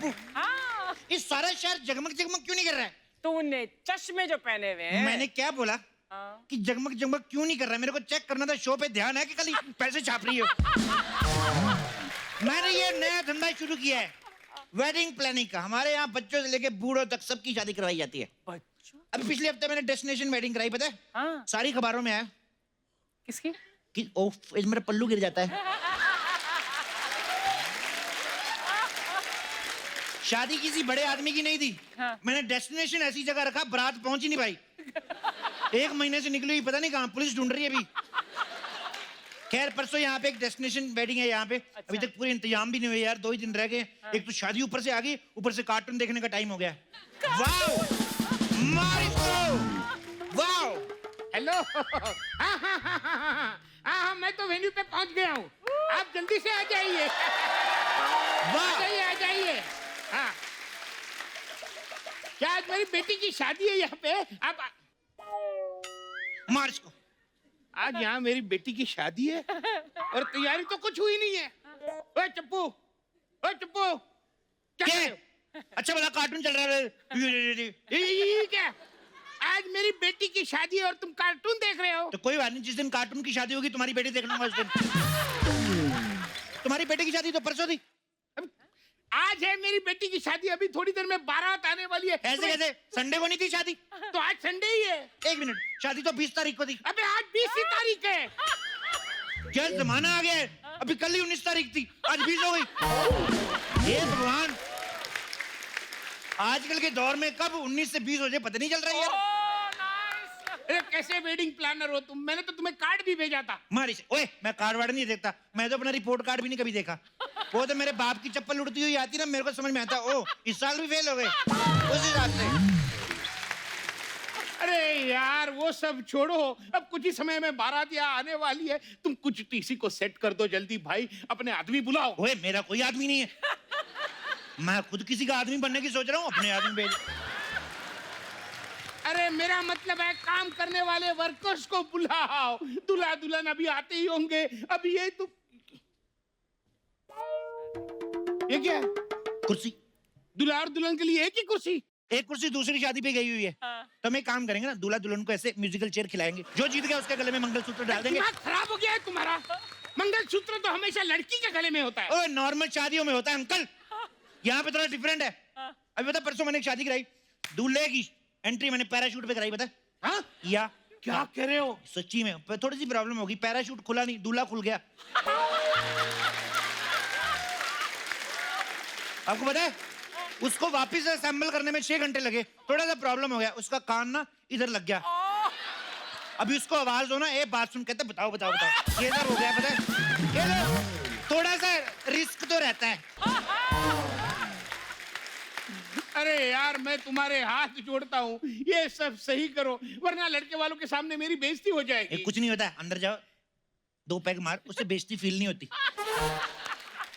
चप्पू, हाँ। इस सारा शहर जगमग जगमग क्यों नहीं कर रहा है? तूने चश्मे जो पहने हुए हैं। मैंने क्या बोला हाँ। कि जगमग जगमग क्यों नहीं कर रहा है? मेरे को चेक करना था, शो पे ध्यान है कि खाली पैसे छाप रही हो? मैंने ये नया धंधा शुरू किया है, वेडिंग प्लानिंग का। हमारे यहाँ बच्चों से लेके बूढ़ों तक सबकी शादी करवाई जाती है। बच्चों? अभी पिछले हफ्ते मैंने डेस्टिनेशन वेडिंग कराई, पता है? हाँ। सारी खबरों में आया किसकी? कि ओफ, मेरा पल्लू गिर जाता है। शादी किसी बड़े आदमी की नहीं थी। हाँ। मैंने डेस्टिनेशन ऐसी जगह रखा, बारात पहुंच ही नहीं पाई। 1 महीने से निकली हुई, पता नहीं कहां, पुलिस ढूंढ रही है अभी। खैर परसों यहाँ पे एक डेस्टिनेशन वेडिंग है यहाँ पे। अच्छा। अभी तक पूरे इंतजाम भी नहीं हुए यार, 2 ही दिन रह गए। हाँ। एक तो शादी ऊपर से आ गई, ऊपर से कार्टून देखने का टाइम हो गया। वाओ, मार इसको, वाओ। हेलो। हाँ, मैं तो वेन्यू पे पहुंच गया हूँ। आप जल्दी से आ जाइए। आ जाइए। हाँ, क्या आज मेरी बेटी की शादी है यहाँ पे? आप मार इसको। आज यहाँ मेरी बेटी की शादी है और तैयारी तो कुछ हुई नहीं है। ओए चप्पू, ओए चप्पू, क्या कर रहे हो? अच्छा वाला कार्टून चल रहा है। ये क्या? आज मेरी बेटी की शादी है और तुम कार्टून देख रहे हो? तो कोई बात नहीं, जिस दिन कार्टून की शादी होगी तुम्हारी बेटी देख लूंगा उस दिन। तुम्हारी बेटी की शादी तो परसों थी। आज है मेरी बेटी की शादी, अभी थोड़ी देर में बारात आने वाली है। ऐसे कैसे? संडे को नहीं थी शादी? तो आज संडे ही है। 1 मिनट, शादी तो 20 तारीख को थी। अबे आज 20 तारीख है। क्या जमाना आ गया है? अभी कल ही 19 तारीख थी, आज 20 हो गई। हे भगवान, आजकल के दौर में कब 19 से 20 हो जाए पता नहीं चल रहा है यार। अरे कैसे वेडिंग प्लानर हो तुम? मैंने तो तुम्हें कार्ड भी भेजा था। मारी से, ओए मैं कार्ड वार्ड नहीं देखता, मैं तो अपना रिपोर्ट कार्ड भी नहीं कभी देखा। वो तो मेरे बाप की चप्पल उड़ती हुई आती ना, मेरे को समझ में आता, ओ इस साल भी फेल हो गए उस हिसाब से। अरे यार वो सब छोड़ो, अब कुछ ही समय में बारात यहाँ आने वाली है। तुम कुछ टीसी को सेट कर दो जल्दी भाई, अपने आदमी बुलाओ। ओए मेरा कोई आदमी नहीं है, मैं खुद किसी का आदमी बनने की सोच रहा हूँ, अपने आदमी भेज। अरे मेरा मतलब है काम करने वाले वर्कर्स को बुलाओ। दूल्हा दुल्हन अभी आते ही होंगे। अभी ये तो ये क्या है? कुर्सी। दूल्हा और दुल्हन के लिए एक ही कुर्सी? एक कुर्सी दूसरी शादी पे गई हुई है। हाँ। तो हम एक काम करेंगे ना, दूल्हा दुल्हन को ऐसे म्यूजिकल चेयर खिलाएंगे, जो जीत गया उसके गले में मंगलसूत्र डाल देंगे। दिमाग खराब हो गया है तुम्हारा? मंगलसूत्र तो हमेशा लड़की के गले में होता है। ओए नॉर्मल शादियों में होता है अंकल, यहाँ पे थोड़ा डिफरेंट है। अभी बता, परसों मैंने एक शादी कराई, दूल्हे की एंट्री मैंने पैराशूट पे कराई, पता है? हाँ? या क्या कह रहे हो? सच्ची में थोड़ी सी प्रॉब्लम होगी, पैराशूट खुला नहीं, दूल्हा खुल गया। आपको पता है उसको वापस असेंबल करने में 6 घंटे लगे, थोड़ा सा प्रॉब्लम हो गया, उसका कान ना इधर लग गया। अभी उसको आवाज दो ना, ए बात सुन, कहते बताओ बताओ बताओ, ये सब हो गया पता है? ये लो, थोड़ा सा रिस्क तो रहता है। अरे यार मैं तुम्हारे हाथ जोड़ता हूँ, ये सब सही करो वरना लड़के वालों के सामने मेरी बेइज्जती हो जाएगी। कुछ नहीं होता, अंदर जाओ, 2 पैग मार, उससे बेइज्जती फील नहीं होती।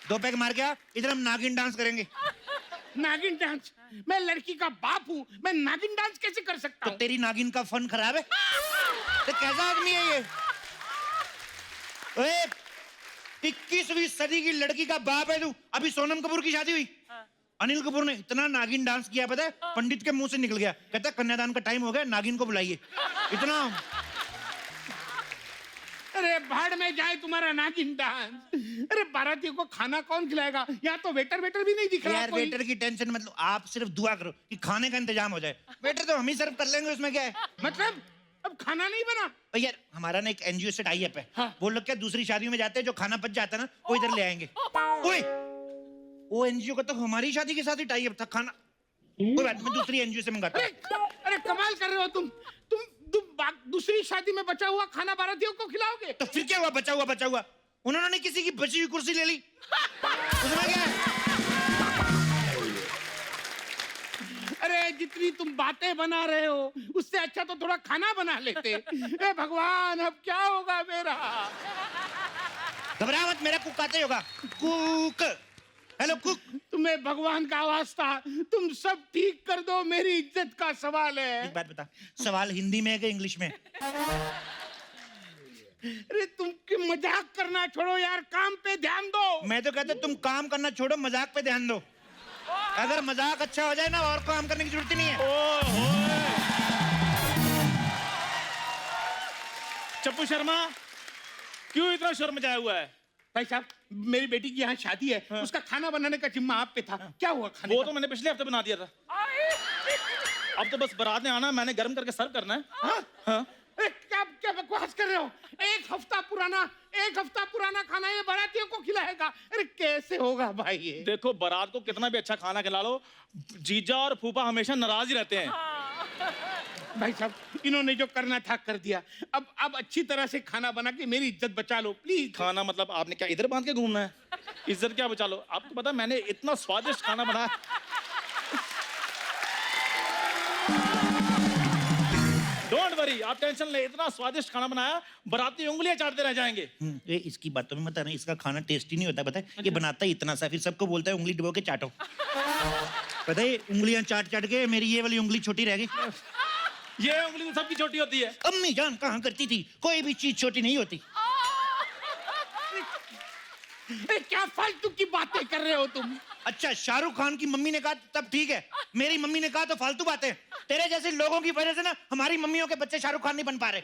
2 पैग मार के आ, इधर हम नागिन डांस करेंगे। नागिन डांस? मैं लड़की का बाप हूँ, मैं नागिन डांस कैसे कर सकता तो हूँ? तेरी नागिन का फन खराब है? तो कैसा आदमी है ये? ओए 21वीं सदी की लड़की का बाप है तू। अभी सोनम कपूर की शादी हुई, अनिल कपूर ने इतना नागिन डांस किया पता है, पंडित के मुंह से निकल गया, कहता कन्यादान का टाइम हो गया, नागिन को बुलाइए। इतना। अरे भाड़ में जाए तुम्हारा नागिन डांस। अरे बारातियों को खाना कौन खिलाएगा? यहाँ तो वेटर भी नहीं दिख रहा यार कोई। वेटर की टेंशन मतलब, आप सिर्फ दुआ करो कि खाने का इंतजाम हो जाए। वेटर तो हम ही सर्व कर लेंगे, उसमें क्या है? मतलब अब खाना नहीं बना? और यार हमारा ना एक एनजीओ से टाई अप है। हाँ। वो लोग क्या दूसरी शादियों में जाते हैं, जो खाना बच जाता है ना वो इधर ले आएंगे। ओए वो एनजीओ का तो हमारी शादी के साथ ही टाई अप था, खाना कोई बात नहीं, मैं दूसरी एनजीओ से मंगाता हूँ। अरे कमाल कर रहे हो तुम दूसरी शादी में बचा हुआ खाना बारातियों को खिलाओगे? तो फिर क्या हुआ, बचा हुआ? उन्होंने किसी की बची हुई कुर्सी ले ली, उसमें क्या है? अरे जितनी तुम बातें बना रहे हो उससे अच्छा तो थोड़ा खाना बना लेते। ए भगवान अब क्या होगा मेरा? घबरा मत, मेरा कुक आते होगा। Cook, hello cook. तुम्हें भगवान का वास्ता तुम सब ठीक कर दो, मेरी इज्जत का सवाल है। एक बात बता, सवाल हिंदी में है कि इंग्लिश में? अरे तुम की मजाक करना छोड़ो यार, काम पे ध्यान दो। मैं तो कहता तुम काम करना छोड़ो, मजाक पे ध्यान दो। अगर मजाक अच्छा हो जाए ना और काम करने की जरूरत ही नहीं है। चप्पू शर्मा क्यों इतना शोर मचाया हुआ है? भाई साहब, मेरी बेटी की यहाँ शादी है, उसका खाना बनाने का जिम्मा आप पे था। क्या हुआ खाने वो का? तो मैंने पिछले हफ्ते बना दिया था। अब तो बस बारात ने आना, मैंने गर्म करके सर्व करना है। हाँ? हाँ? क्या क्या बकवास कर रहे हो? एक हफ्ता पुराना खाना ये बारातियों को खिलाएगा? अरे कैसे होगा भाई ये? देखो, बारात को कितना भी अच्छा खाना खिला लो, जीजा और फूफा हमेशा नाराज ही रहते हैं। भाई साहब, इन्होंने जो करना था कर दिया। अब अच्छी तरह से खाना बना के मेरी इज्जत बचा लो प्लीज। खाना मतलब आपने क्या इधर बांध के घूमना है? इज्जत क्या बचा लो? आपको पता है मैंने इतना स्वादिष्ट खाना बनाया। डोंट वरी, आप टेंशन ले, इतना स्वादिष्ट खाना बनाया बाराती उंगलियां चाटते रह जाएंगे। ये इसकी बातों में मत आना, इसका खाना टेस्टी नहीं होता पता है। ये बनाता ही इतना सा, फिर सबको बोलता है उंगली डुबो के चाटो। पता है, उंगलियां चाट चाट के मेरी ये वाली उंगली छोटी रह गई। ये उंगली तो सबकी छोटी होती है। अम्मी जान कहाँ करती थी, कोई भी चीज छोटी नहीं होती। अरे क्या फालतू की बातें कर रहे हो तुम? अच्छा, शाहरुख खान की मम्मी ने कहा तब ठीक है, मेरी मम्मी ने कहा तो फालतू बातें। तेरे जैसे लोगों की वजह से ना हमारी मम्मियों के बच्चे शाहरुख खान नहीं बन पा रहे।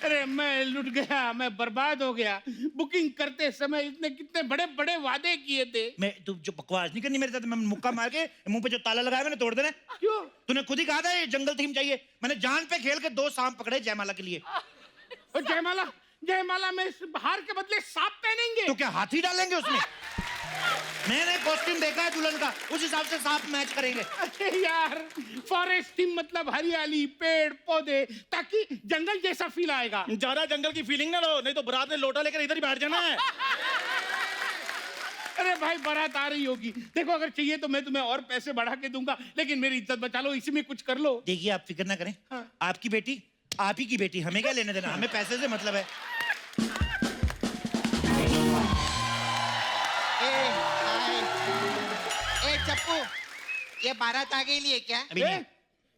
अरे मैं लुट गया, मैं बर्बाद हो गया। बुकिंग करते समय इतने कितने बड़े बड़े वादे किए थे। मैं तू जो बकवास नहीं करनी मेरे साथ, मैं मुक्का मार के मुंह पे जो ताला लगाया मैंने तोड़ देना। क्यों? तूने खुद ही कहा था ये जंगल थीम चाहिए, मैंने जान पे खेल के 2 सांप पकड़े जयमाला के लिए। और जयमाला में इस हार के बदले सांप पहनेंगे? तो क्या हाथी डालेंगे उसमें? मैंने कॉस्ट्यूम देखा है दुल्हन का, उस हिसाब से सांप मैच करेंगे। अरे यार, फॉरेस्ट थीम मतलब हरियाली, पेड़ पौधे, ताकि जंगल जैसा फील आएगा। ज्यादा जंगल की फीलिंग ना लो, नहीं तो बारात में लोटा लेकर इधर ही बैठ जाना है। अरे भाई, बारात आ रही होगी, देखो अगर चाहिए तो मैं तुम्हें और पैसे बढ़ा के दूंगा, लेकिन मेरी इज्जत बचा लो, इसी में कुछ कर लो। देखिए, आप फिक्र ना करें। हाँ। आपकी बेटी आप ही की बेटी, हमें क्या लेने देना, हमें पैसे से मतलब है। ए चप्पू, ये बारात आ गई लिए क्या? अभी नहीं।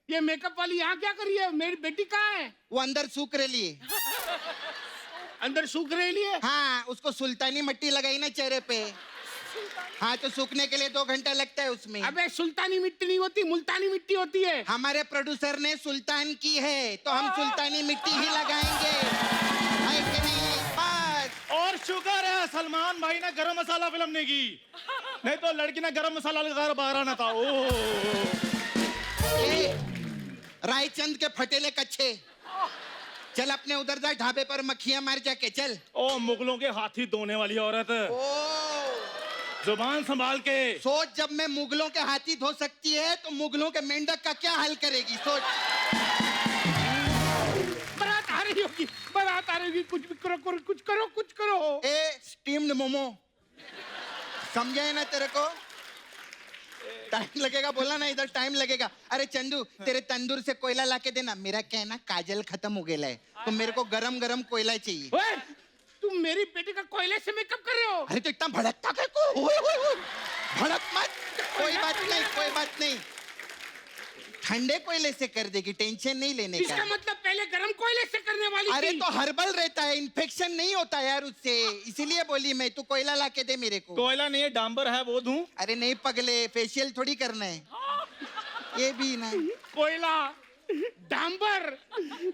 ये मेकअप वाली यहाँ क्या कर रही है? मेरी बेटी कहाँ है? वो अंदर सूख रही है। अंदर सूख रही है? हाँ, उसको सुल्तानी मिट्टी लगाई ना चेहरे पे। हाँ, तो सूखने के लिए 2 घंटा लगता है उसमें। अबे सुल्तानी मिट्टी नहीं होती, मुल्तानी मिट्टी होती है। हमारे प्रोड्यूसर ने सुल्तान की है, तो हम सुल्तानी मिट्टी ही लगाएंगे, है कि नहीं? बस। और शुक्र है सलमान भाई ने गरम मसाला फिल्म नहीं की, नहीं तो लड़की ने गरम मसाला लगा बाहर आना था। रायचंद के फटेले कच्चे, चल अपने उधर जा ढाबे पर मक्खियां मार जाके चल। ओ मुगलों के हाथी धोने वाली औरत, जुबान संभाल के सोच, जब मैं मुगलों के हाथी धो सकती है तो मुगलों के मेंढक का क्या हाल करेगी? सोच। बारात आ रही होगी, बारात आ रही होगी, कुछ भी करो, कुछ करो। ए स्टीम्ड मोमो, समझे ना तेरे को? टाइम लगेगा, बोला ना, इधर टाइम लगेगा। अरे चंदू, तेरे तंदूर से कोयला लाके देना। मेरा क्या है ना, काजल खत्म हो गया है, तो मेरे को गरम गरम कोयला चाहिए। ओए, तुम मेरी बेटी का कोयले से मेकअप कर रहे हो? अरे तो इतना भड़कता क्या को? भड़क मत, कोई बात नहीं, ठंडे कोयले से कर देगी, टेंशन नहीं लेने का। इसका मतलब पहले गरम कोयले से करने वाली अरे थी। तो हर्बल रहता है, इन्फेक्शन नहीं होता यार उससे, इसीलिए बोली मैं, तू कोयला लाके दे मेरे को। कोयला नहीं है, डांबर है, वो दूं? अरे नहीं पगले, फेशियल थोड़ी करना है, ये भी ना। कोयला, डांबर,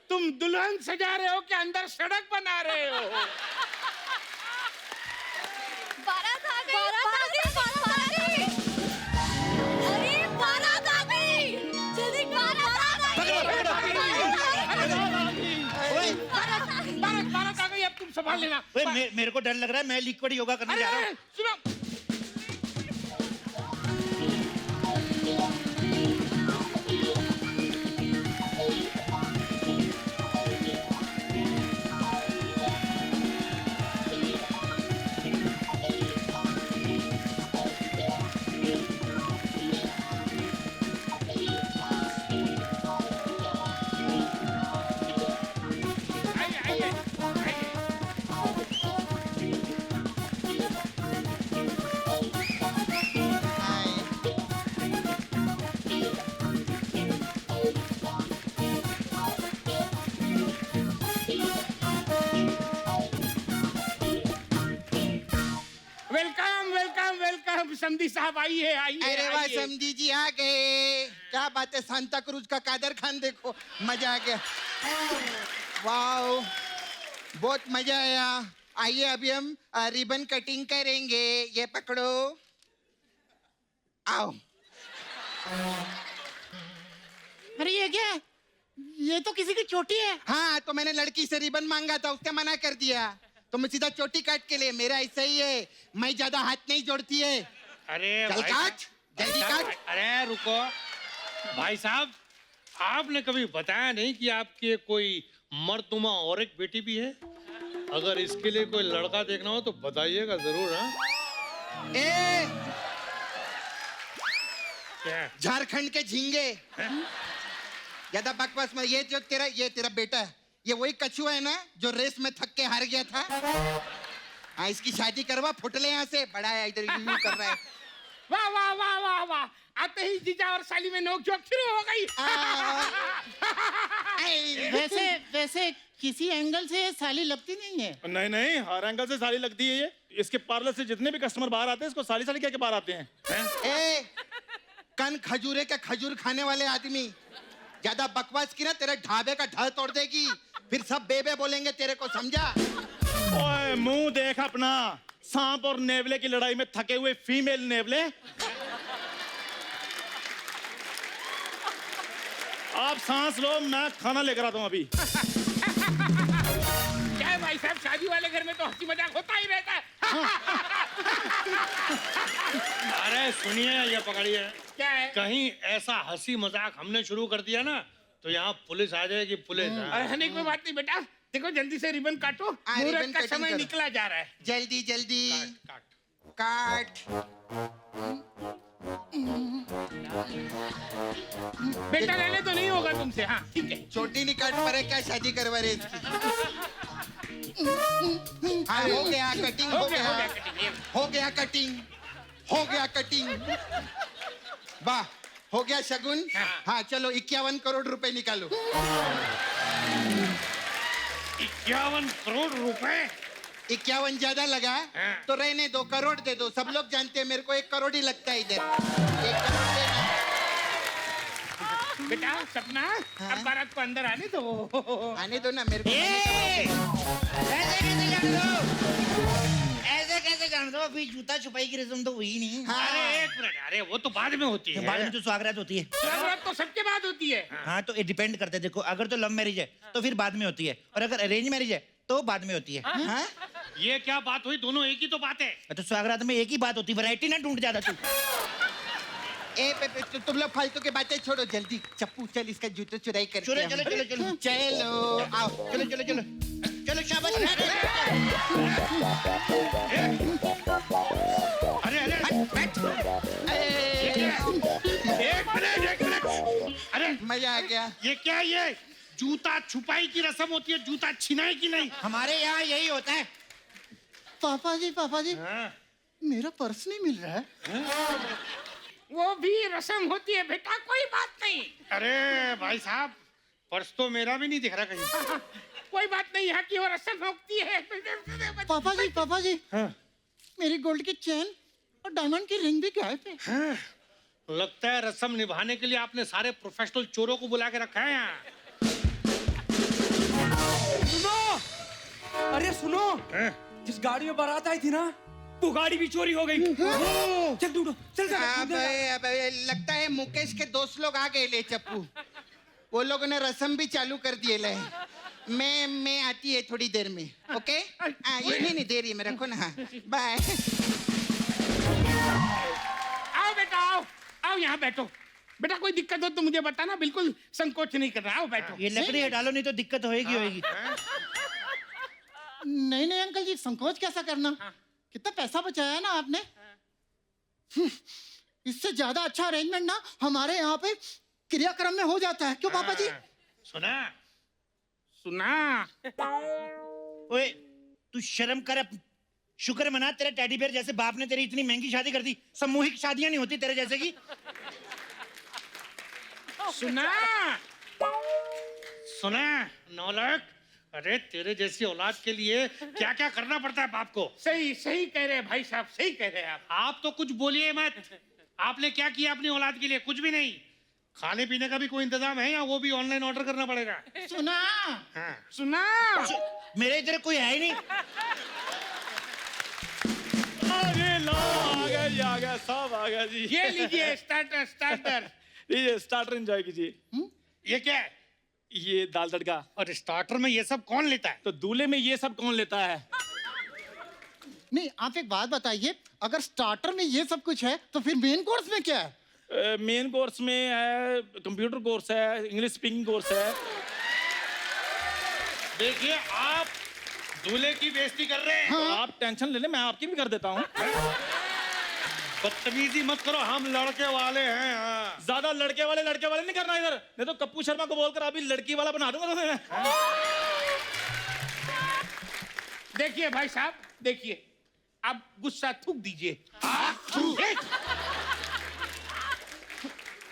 तुम दुल्हन सजा रहे हो कि अंदर सड़क बना रहे हो? बारात आ गई। अरे बारात आ गई, जल्दी बारात आ गई। बारात आ गई, अब तुम संभाल लेना। मेरे को डर लग रहा है, मैं लिक्विड योगा करने जा रहा हूँ। सुनो, समधी साहब आइए आइए अरे वाह आइए। समझी जी आ गए। क्या बात है, सांता क्रूज का कादर खान देखो, मजा आ गया। वाओ, बहुत मजा आया। आइए अभी हम रिबन कटिंग करेंगे। ये पकड़ो, आओ। अरे ये क्या है? ये तो किसी की चोटी है। हाँ, तो मैंने लड़की से रिबन मांगा था, उसने मना कर दिया, तो मैं सीधा चोटी काट के लिए। मेरा ऐसा ही है, मैं ज्यादा हाथ नहीं जोड़ती है। अरे चल भाई काट, साहब, जल्दी भाई काट। साहब, अरे रुको भाई साहब, आपने कभी बताया नहीं कि आपके कोई मर्दुमा और एक बेटी भी है। अगर इसके लिए कोई लड़का देखना हो तो बताइएगा जरूर। हाँ, ए क्या? झारखंड के झींगे, ज्यादा बकवास में। ये तेरा बेटा है, ये वही कछुआ है ना जो रेस में थक के हार गया था। हाँ, इसकी शादी करवा, फुटले यहाँ से। बड़ा है, इधर यूं कर रहा है। वाह वाह वाह वाह वाह, आते ही जीजा और साली में नोक-झोंक शुरू हो गई। वैसे वैसे किसी एंगल से साली लगती नहीं है। नहीं नहीं, हर एंगल से साली लगती है ये। इसके पार्लर से जितने भी कस्टमर बाहर आते हैं इसको साली साली कह के बाहर आते हैं। ए कन खजूरे के खजूर खाने वाले आदमी, ज्यादा बकवास की ना तेरे ढाबे का ढल तोड़ देगी। फिर सब बेबे बोलेंगे तेरे को, समझा? ओए मुंह देख अपना, सांप और नेवले की लड़ाई में थके हुए फीमेल नेवले। आप सांस लो, मैं खाना लेकर आता हूँ अभी। क्या है भाई साहब, शादी वाले घर में तो हंसी मजाक होता ही रहता है। अरे सुनिए, ये पकड़िए। क्या है? कहीं ऐसा हंसी मजाक हमने शुरू कर दिया ना तो यहाँ पुलिस आ जाएगी, पुलिस। अरे कोई बात नहीं बेटा, देखो जल्दी से रिबन काटो, हाँ, मुहूर्त रिबन का कटिंग समय करो। निकला जा रहा है। जल्दी जल्दी काट। काट। बेटा रहने तो नहीं होगा तुमसे। हाँ ठीक है। छोटी नहीं काट पा रहे क्या, शादी करवा रहे इसकी। हाँ, हो गया कटिंग, हो गया, हो गया कटिंग, हो गया कटिंग। वाह, हो गया शगुन। हाँ चलो, 51 करोड़ रुपए निकालो। 51 करोड़ रुपए? 51 ज्यादा लगा हाँ। तो रहने दो, करोड़ दे दो। सब लोग जानते हैं मेरे को 1 करोड़ ही लगता है इधर। 1 करोड़ देना। बेटा सपना, अब बारात को अंदर आने दो। आने दो ना मेरे को। ऐसे कैसे जान दो? अभी जूता छुपाई की रस्म तो हुई नहीं। अरे एक मिनट, अरे वो तो बाद में होती है। बाद में तो स्वागत होती है। स्वागत तो सबके बाद होती है। हाँ, तो ये डिपेंड करते हैं। देखो, अगर तो लव मैरिज है तो फिर बाद में होती है, और अगर अरेंज मैरिज है तो बाद में होती है। हाँ? ये क्या बात हुई? दोनों एक ही तो बात है। तो स्वागत में एक ही बात होती है, वैरायटी ना ढूंढ ज्यादा तू। तुम लोग फालतू की बातें छोड़ो, जल्दी चप्पू चल, इसका जूते चुराई कर। चलो चलो चलो चलो चलो आओ, चलो चलो चलो चलो, शाबाश। अरे अरे बैठ। एक मिनट। अरे मजा आ गया। ये क्या है? ये जूता छुपाई की रस्म होती है, जूता छिनाई की नहीं। हमारे यहाँ यही होता है। पापा जी हाँ। मेरा पर्स नहीं मिल रहा है। वो भी रस्म होती है बेटा, कोई बात नहीं। अरे भाई साहब, पर्स तो मेरा भी नहीं दिख रहा कहीं। कोई बात नहीं, यहाँ की वो रस्म होती है। पापा जी हाँ। मेरी गोल्ड की चेन और डायमंड की रिंग भी गायब है। हाँ। लगता है रस्म निभाने के लिए आपने सारे प्रोफेशनल चोरों को बुला के रखा है यहाँ। सुनो, अरे सुनो, हाँ? जिस गाड़ी में बारात आई थी ना, वो गाड़ी भी चोरी हो गई। चल ढूंढो, चल अबे लगता है मुकेश के दोस्त लोग आ गए ले चप्पू। वो लोगों ने रस्म भी चालू कर दिए ले। मैं आती है थोड़ी देर में। ओके? ये नहीं दे रही है, मैं रखो ना। हाँ, बाय। आओ बेटा, आओ आओ, यहाँ बैठो। बेटा कोई दिक्कत हो तो मुझे बताना, बिल्कुल संकोच नहीं करना। आओ बैठो। ये लकड़ी हटा लो, नहीं तो दिक्कत होएगी। नहीं अंकल जी, संकोच कैसा करना। कितना पैसा बचाया ना आपने। इससे ज्यादा अच्छा अरेंजमेंट ना हमारे यहाँ पे क्रियाक्रम में हो जाता है। क्यों पापा जी? सुना सुना। ओए, तू शर्म कर। शुक्र मना, तेरे टेडी बेयर जैसे बाप ने तेरी इतनी महंगी शादी कर दी। सामूहिक शादियां नहीं होती तेरे जैसे की। सुना सुना नौलख, अरे तेरे जैसी औलाद के लिए क्या क्या करना पड़ता है बाप को। सही सही कह रहे हैं भाई साहब, सही कह रहे हैं आप तो कुछ बोलिए मत। आपने क्या किया अपनी औलाद के लिए? कुछ भी नहीं। खाने पीने का भी कोई इंतजाम है या वो भी ऑनलाइन ऑर्डर करना पड़ेगा? सुना हाँ। सुना। मेरे इधर कोई है ही नहीं। अरे लो आ गया सब आ गया जी। ये लीजिए स्टार्टर स्टार्टर। लीजिए स्टार्टर एंजॉय कीजिए। ये क्या है? ये दाल तड़का। और स्टार्टर में ये सब कौन लेता है? तो दूल्हे में ये सब कौन लेता है? नहीं, आप एक बात बताइए, अगर स्टार्टर में ये सब कुछ है तो फिर मेन कोर्स में क्या है? मेन कोर्स में है कंप्यूटर कोर्स है, इंग्लिश स्पीकिंग कोर्स है। देखिए आप दूल्हे की बेइज्जती कर रहे हैं। तो आप टेंशन ले ले, मैं आपकी भी कर देता हूँ। बदतमीजी मत करो, हम लड़के वाले हैं। हाँ। ज्यादा लड़के वाले नहीं करना इधर, नहीं तो कप्पू शर्मा को बोलकर अभी लड़की वाला बना दूंगा तुम्हें। देखिए भाई साहब, देखिए आप गुस्सा थूक दीजिए।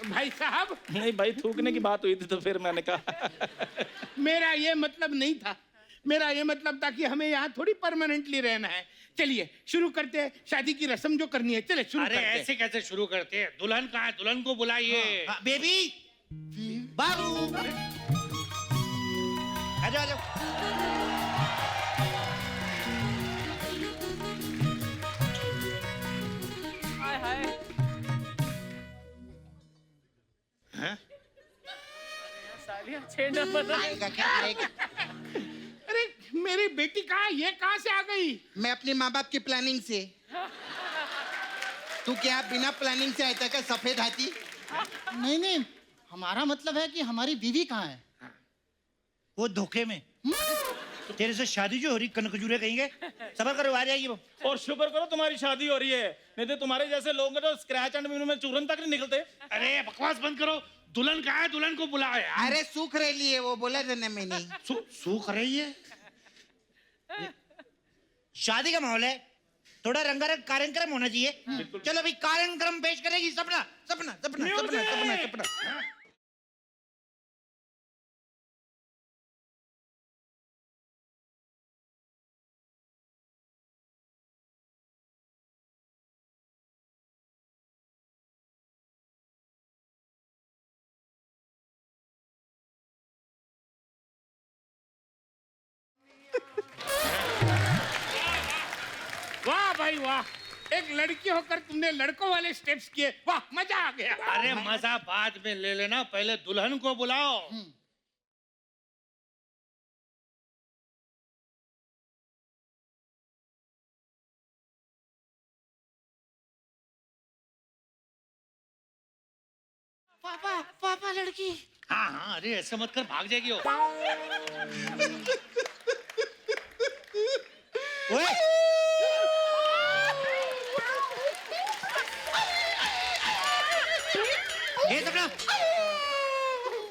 भाई साहब, नहीं भाई, थूकने की बात हुई थी तो फिर मैंने कहा। मेरा ये मतलब नहीं था। मेरा ये मतलब था कि हमें यहाँ थोड़ी परमानेंटली रहना है। चलिए शुरू करते हैं शादी की रस्म जो करनी है। चले शुरू अरे करते हैं। ऐसे कैसे शुरू करते हैं? दुल्हन कहाँ है? दुल्हन को बुलाइए। हाँ, बेबी बाबू आ जाओ आ जाओ। हाय हाय। हैं? सालिया 6 नंबर। आएगा क्या आएगा? अरे मेरी बेटी कहाँ? ये कहाँ से आ गई? मैं अपने माँ बाप की प्लानिंग से। तू क्या बिना प्लानिंग से आया था क्या सफेद हाथी? नहीं नहीं, हमारा मतलब है कि हमारी बीवी कहाँ है? वो धोखे में तेरे से शादी जो हो रही कनकजूरे कहेंगे। सबर करो, आ जाएगी वो। और शुक्र करो तुम्हारी शादी हो रही है, नहीं तो तुम्हारे जैसे लोग तो स्क्रैच एंड विन में चूरन तक नहीं निकलते। अरे बकवास बंद करो। दुल्हन कहाँ है? दुल्हन को बुलाओ यार। अरे सूख रही है वो, बोला था ना मैंने। सूख रही है। शादी का माहौल है, थोड़ा रंगारंग कार्यक्रम होना चाहिए। चलो अभी कार्यक्रम पेश करेगी सपना। सपना सपना सपना सपना सपना। वाह भाई वाह, एक लड़की होकर तुमने लड़कों वाले स्टेप्स किए। वाह, मजा आ गया। अरे मजा बाद में ले लेना, पहले दुल्हन को बुलाओ। पापा पापा लड़की। हाँ हाँ, अरे ऐसे मत कर, भाग जाएगी वो। ओए ये सपना,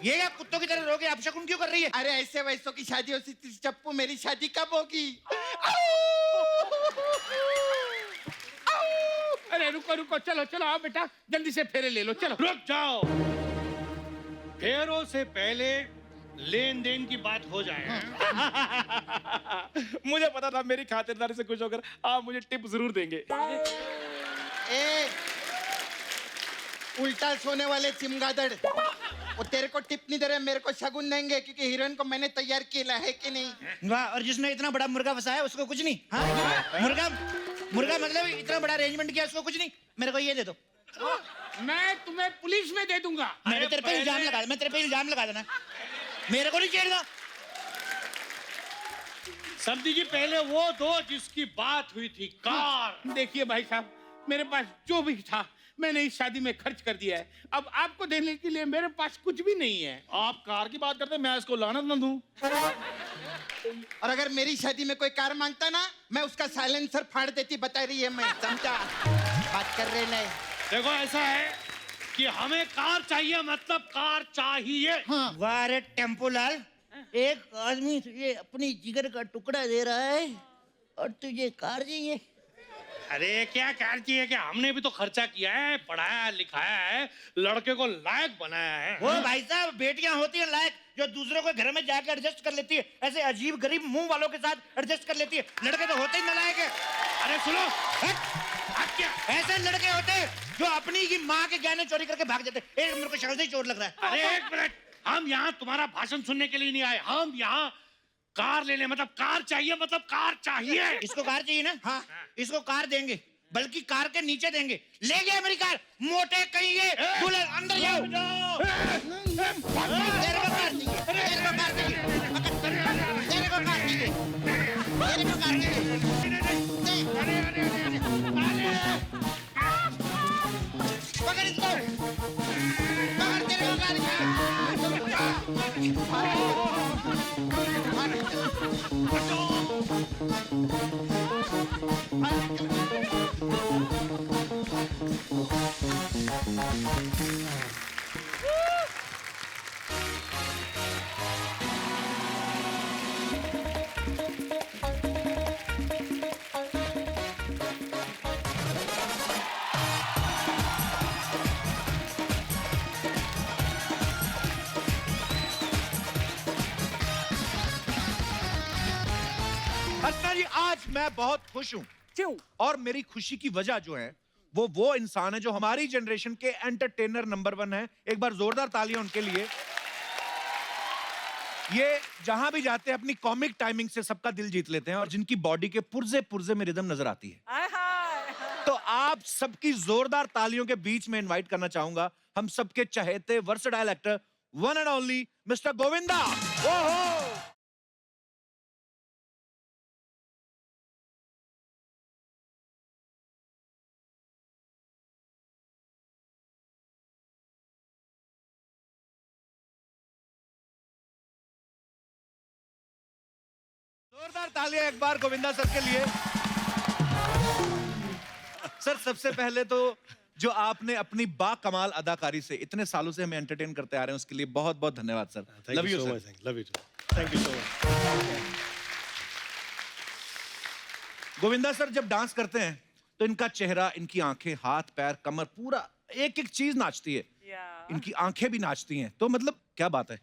ये क्या कुत्तों की तरह रोके अपशकुन क्यों कर रही है? अरे ऐसे वैसों की शादी हो सकती थी चप्पू, मेरी शादी कब होगी? अरे रुको रुको, चलो चलो आओ बेटा, जल्दी से फेरे ले लो। चलो रुक जाओ, फेरों से पहले लेन देन की बात हो जाए। मुझे पता था मेरी खातिरदारी से खुश होकर आप मुझे टिप जरूर देंगे। ए, उल्टा सोने वाले चिमगादड़, वो तेरे को टिप नहीं दे रहे, मेरे को शगुन देंगे क्योंकि हीरोइन को मैंने तैयार किया है कि नहीं? वाह, और जिसने इतना बड़ा मुर्गा फंसाया उसको कुछ नहीं? हाँ मुर्गा मुर्गा मतलब इतना बड़ा अरेंजमेंट किया उसको कुछ नहीं? मेरे को ये दे दो। मैं तुम्हें पुलिस में दे दूंगा। मैंने तेरे पे इल्जाम लगा, मैं तेरे पे इल्जाम लगा देना, मेरे को नहीं छेड़ना। समझी जी, पहले वो दो जिसकी बात हुई थी, कार। देखिए भाई साहब, मेरे पास जो भी था मैंने इस शादी में खर्च कर दिया है। अब आपको देने के लिए मेरे पास कुछ भी नहीं है। आप कार की बात करते, मैं इसको लानत न दूं। और अगर मेरी शादी में कोई कार मांगता ना, मैं उसका साइलेंसर फाड़ देती, बता रही है मैं, समझा? बात कर रहे नहीं। देखो ऐसा है कि हमें कार चाहिए, मतलब कार चाहिए। वाह रे टेम्पो लाल, एक आदमी तुझे अपनी जिगर का टुकड़ा दे रहा है और तुझे कार चाहिए। अरे क्या कारती है कि हमने भी तो खर्चा किया है, पढ़ाया लिखाया है, लड़के को लायक बनाया है। वो भाई साहब बेटियां होती हैं लायक जो दूसरों के घर में जाकर एडजस्ट कर लेती है, ऐसे अजीब गरीब मुंह वालों के साथ एडजस्ट कर लेती है। लड़के तो होते ही नालायक है। अरे सुनो, आप क्या ऐसे लड़के होते हैं जो अपनी की माँ के गहने चोरी करके भाग जाते हैं। एक मेरे को शक्ल से ही चोर लग रहा है। अरे एक मिनट, हम यहाँ तुम्हारा भाषण सुनने के लिए नहीं आए, हम यहाँ कार लेने, मतलब कार चाहिए, मतलब कार चाहिए। इसको कार चाहिए ना? हाँ, इसको कार देंगे, बल्कि कार के नीचे देंगे। ले गया मेरी कार, मोटे कहीं ये दूल्हे अंदर जाओ। तेरे को कार चाहिए, तेरे को कार चाहिए, तेरे को कार चाहिए, तेरे को कार चाहिए। पकड़ इसको, पकड़, तेरे को कार अर्चना जी, आज मैं बहुत खुश हूँ। क्यों? और मेरी खुशी की वजह जो है वो इंसान है जो हमारी जनरेशन के एंटरटेनर नंबर 1 है। एक बार जोरदार तालियां उनके लिए। ये जहां भी जाते हैं अपनी कॉमिक टाइमिंग से सबका दिल जीत लेते हैं और जिनकी बॉडी के पुर्जे पुर्जे में रिदम नजर आती है। आय हाय। तो आप सबकी जोरदार तालियों के बीच में इनवाइट करना चाहूंगा हम सबके चहेते versatile actor one and only mister Govinda. ओहो, जोरदार तालियां एक बार गोविंदा सर के लिए। सर, सबसे पहले तो जो आपने अपनी बाकमाल अदाकारी से इतने सालों से हमें एंटरटेन करते आ रहे हैं उसके लिए बहुत बहुत धन्यवाद sir. Love you sir. Love you, thank you so much. Govinda sir जब डांस करते हैं तो इनका चेहरा, इनकी आंखें, हाथ पैर, कमर, पूरा एक एक चीज नाचती है। Yeah. इनकी आंखें भी नाचती हैं, तो मतलब क्या बात है।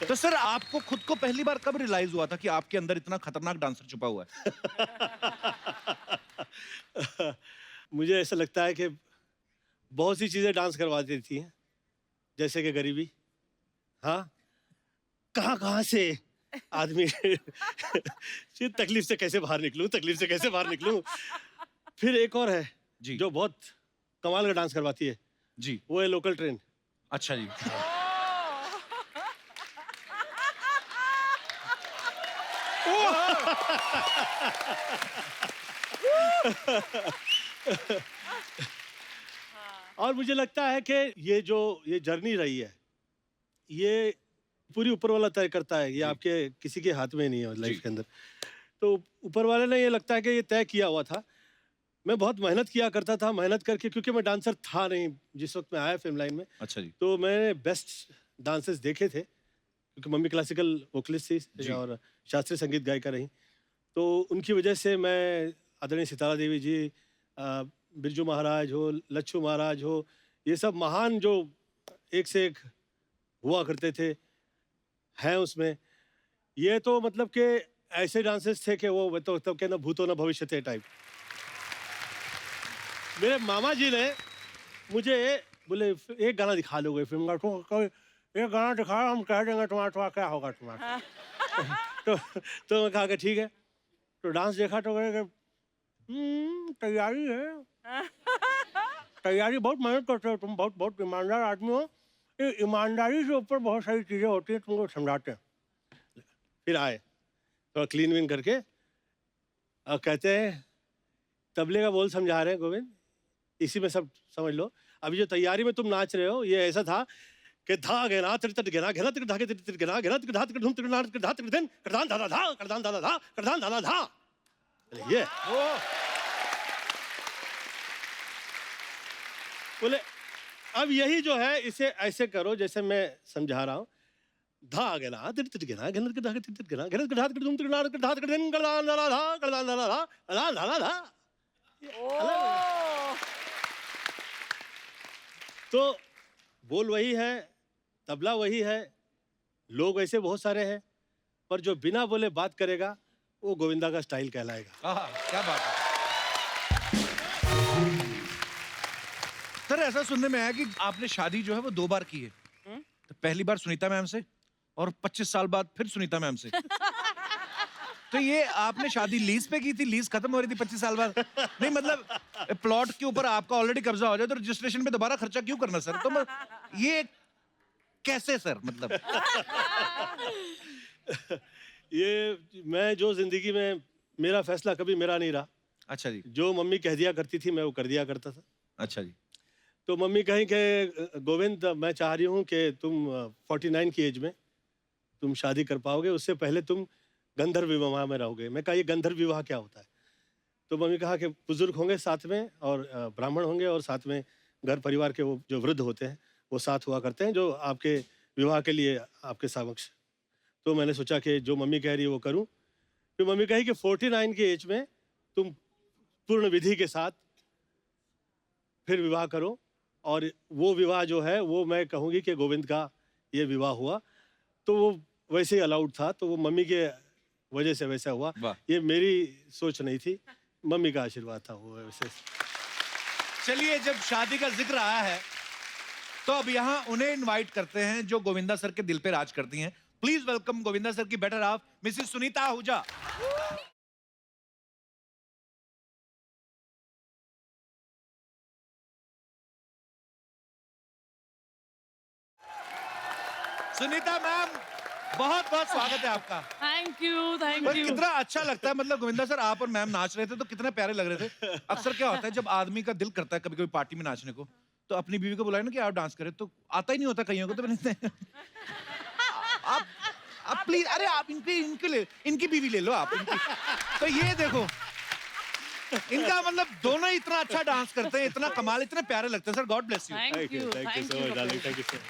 तो सर, आपको खुद को पहली बार कब रियलाइज हुआ था कि आपके अंदर इतना खतरनाक डांसर छुपा हुआ है? मुझे ऐसा लगता है कि बहुत सी चीजें डांस करवा देती हैं, जैसे कि गरीबी। हाँ, कहाँ कहाँ से आदमी तकलीफ से कैसे बाहर निकलूं, तकलीफ से कैसे बाहर निकलूं। फिर एक और है जी, जो बहुत कमाल का डांस करवाती है जी, वो है लोकल ट्रेन। अच्छा जी। और मुझे लगता है कि ये जर्नी रही है, ये पूरी ऊपर वाला तय करता है, ये आपके किसी के हाथ में नहीं है लाइफ के अंदर। तो ऊपर वाले ने ये लगता है कि ये तय किया हुआ था। मैं बहुत मेहनत किया करता था, मेहनत करके, क्योंकि मैं डांसर था नहीं जिस वक्त मैं आया फिल्म लाइन में। अच्छा जी। तो मैंने बेस्ट डांसर्स देखे थे, क्योंकि मम्मी क्लासिकल वोकलिस्ट थी और शास्त्रीय संगीत गायिका रही। तो उनकी वजह से मैं आदरणीय सितारा देवी जी, बिरजू महाराज हो, लच्छू महाराज हो, ये सब महान जो एक से एक हुआ करते थे हैं उसमें। ये तो मतलब कि ऐसे डांसर्स थे कि वो तो तब के ना भूतो ना भविष्य थे टाइप। मेरे मामा जी ने मुझे बोले एक गाना दिखा लोगे फिल्म का, तो एक गाना दिखा, हम कह देंगे तुम्हारा क्या होगा तुम्हारा। तो मैं कहा कि ठीक है। तो डांस देखा तो कहे तैयारी है, तैयारी, बहुत मेहनत करते हो तुम, बहुत बहुत ईमानदार आदमी हो। ये ईमानदारी से ऊपर बहुत सारी चीज़ें होती हैं, तुमको समझाते हैं। फिर आए तो क्लीन विन करके और कहते हैं तबले का बोल समझा रहे हैं गोविंद, इसी में सब समझ लो। अभी जो तैयारी में तुम नाच रहे हो ये ऐसा था कि धा गेना तिर तिर गेना गेना तिर धागे तिर तिर गेना गेना तिर धा तिर धूम तिर ना तिर धा तिर दिन करदान दादा धा करदान दादा धा करदान दादा धा। ये बोले अब यही जो है इसे ऐसे करो जैसे मैं समझा रहा हूँ। धा गेला तिट गेला घनत धा तिट गेला घनत धा तिट तुम तिट धा तिट दिन गला ला धा गला ला ला ला ला ला। तो बोल वही है, तबला वही है, लोग ऐसे बहुत सारे हैं, पर जो बिना बोले बात करेगा वो गोविंदा का स्टाइल कहलाएगा। आहा, क्या बात है सर। ऐसा सुनने में आया कि आपने शादी जो है वो 2 बार की है। तो पहली बार सुनीता मैम से और 25 साल बाद फिर सुनीता मैम से। तो ये आपने शादी लीज पे की थी, लीज खत्म हो रही थी 25 साल बाद? नहीं मतलब प्लॉट के ऊपर आपका ऑलरेडी कब्जा हो जाए तो रजिस्ट्रेशन पे दोबारा खर्चा क्यों करना सर? तो ये कैसे सर मतलब? ये मैं जो जिंदगी में मेरा फैसला कभी मेरा नहीं रहा। अच्छा जी। जो मम्मी कह दिया करती थी मैं वो कर दिया करता था। अच्छा जी। तो मम्मी कहीं कि गोविंद मैं चाह रही हूँ कि तुम 49 की एज में तुम शादी कर पाओगे, उससे पहले तुम गंधर्व विवाह में रहोगे। मैं कहा ये गंधर्व विवाह क्या होता है? तो मम्मी कहा कि बुजुर्ग होंगे साथ में और ब्राह्मण होंगे और साथ में घर परिवार के वो जो वृद्ध होते हैं वो साथ हुआ करते हैं जो आपके विवाह के लिए आपके समक्ष। तो मैंने सोचा कि जो मम्मी कह रही है वो करूं। फिर मम्मी कही कि 49 की एज में तुम पूर्ण विधि के साथ फिर विवाह करो, और वो विवाह जो है वो मैं कहूँगी कि गोविंद का ये विवाह हुआ। तो वो वैसे ही अलाउड था, तो वो मम्मी के वजह से वैसा हुआ। ये मेरी सोच नहीं थी, मम्मी का आशीर्वाद था वो वैसे। चलिए, जब शादी का जिक्र आया है तो अब यहाँ उन्हें इनवाइट करते हैं जो गोविंदा सर के दिल पे राज करती हैं। प्लीज वेलकम गोविंदा सर की better half Mrs Sunita Ahuja. Sunita ma'am, बहुत बहुत स्वागत है आपका। थैंक यू थैंक पर यू। कितना अच्छा लगता है, मतलब गोविंदा सर आप और मैम नाच रहे थे तो कितने प्यारे लग रहे थे। अक्सर क्या होता है जब आदमी का दिल करता है कभी कभी पार्टी में नाचने को, तो अपनी बीवी को बुलाए ना कि आप डांस करें, तो आता ही नहीं होता कईयों को। तो आप प्लीज, अरे आप इनकी बीवी ले लो आप इनकी। तो ये देखो, इनका मतलब दोनों ही इतना अच्छा डांस करते हैं, इतना कमाल, इतने प्यारे लगते हैं sir. God bless you. Thank you thank you so much darling, thank you so much.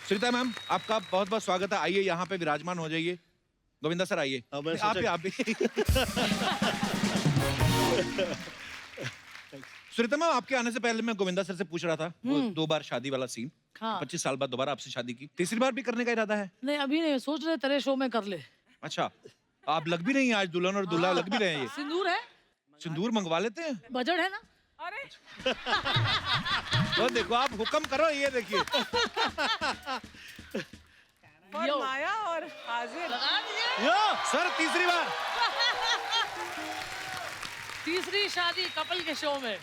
Sunita ma'am, आपका बहुत बहुत स्वागत है। आइए यहाँ पे विराजमान हो जाइए। गोविंदा सर आइए। आप भी। सुनीता मैम, आपके आने से पहले मैं गोविंदा सर से पूछ रहा था वो 2 बार शादी वाला सीन। हाँ। 25 साल बाद दोबारा आपसे शादी की, तीसरी बार भी करने का इरादा है? नहीं अभी नहीं, सोच रहे तेरे शो में कर ले। अच्छा, आप लग भी नहीं, आज दुल्हन और दूल्हा लग भी रहे हैं। ये सिंदूर है, सिंदूर मंगवा लेते हैं, बजट है ना। अरे तो देखो आप हुक्म करो। ये देखिए, फरमाया और हाजिर लगा दिया। सर तीसरी बार, तीसरी शादी कपल के शो में।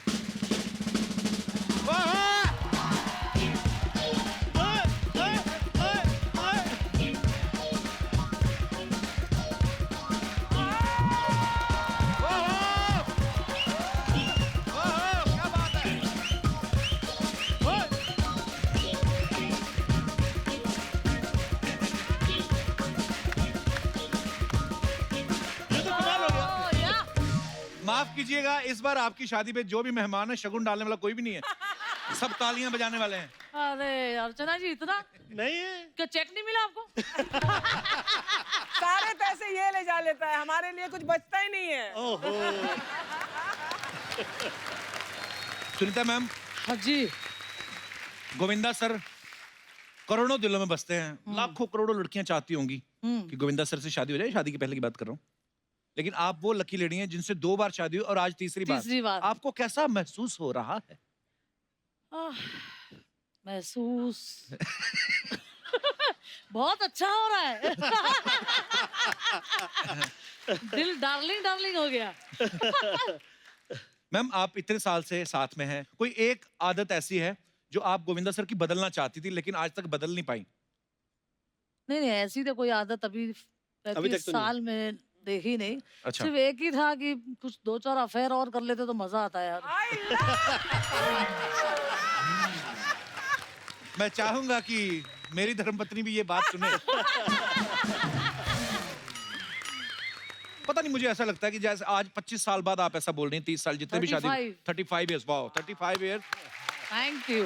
माफ कीजिएगा, इस बार आपकी शादी पे जो भी मेहमान है शगुन डालने वाला कोई भी नहीं है, सब तालियां बजाने वाले हैं। अरे अर्चना जी, इतना नहीं है क्या चेक नहीं मिला आपको? सारे पैसे ये ले जा लेता है, हमारे लिए कुछ बचता ही नहीं है। ओहो। सुनीता मैम। हाँ जी। गोविंदा सर करोड़ों दिलों में बसते हैं, लाखों करोड़ों लड़कियां चाहती होंगी कि गोविंदा सर से शादी हो जाए। शादी की पहले की बात कर रहा हूँ, लेकिन आप वो लकी लेडी हैं जिनसे 2 बार शादी हुई और आज तीसरी बार। आपको कैसा महसूस हो रहा है? महसूस बहुत अच्छा हो रहा है। दिल डार्लिंग डार्लिंग हो गया। मैम, आप इतने साल से साथ में हैं, कोई एक आदत ऐसी है जो आप गोविंदा सर की बदलना चाहती थी लेकिन आज तक बदल नहीं पाई? नहीं, ऐसी तो कोई आदत अभी 35 साल में देखी नहीं। अच्छा। सिर्फ एक ही था कि कुछ 2-4 अफेयर और कर लेते तो मजा आता है यार। मैं चाहूंगा कि मेरी धर्मपत्नी भी ये बात सुने। पता नहीं, मुझे ऐसा लगता है कि जैसे आज 25 साल बाद आप ऐसा बोल रही हैं, 30 साल जितने भी शादी। 35 35 years. Wow, 35 years. Thank you.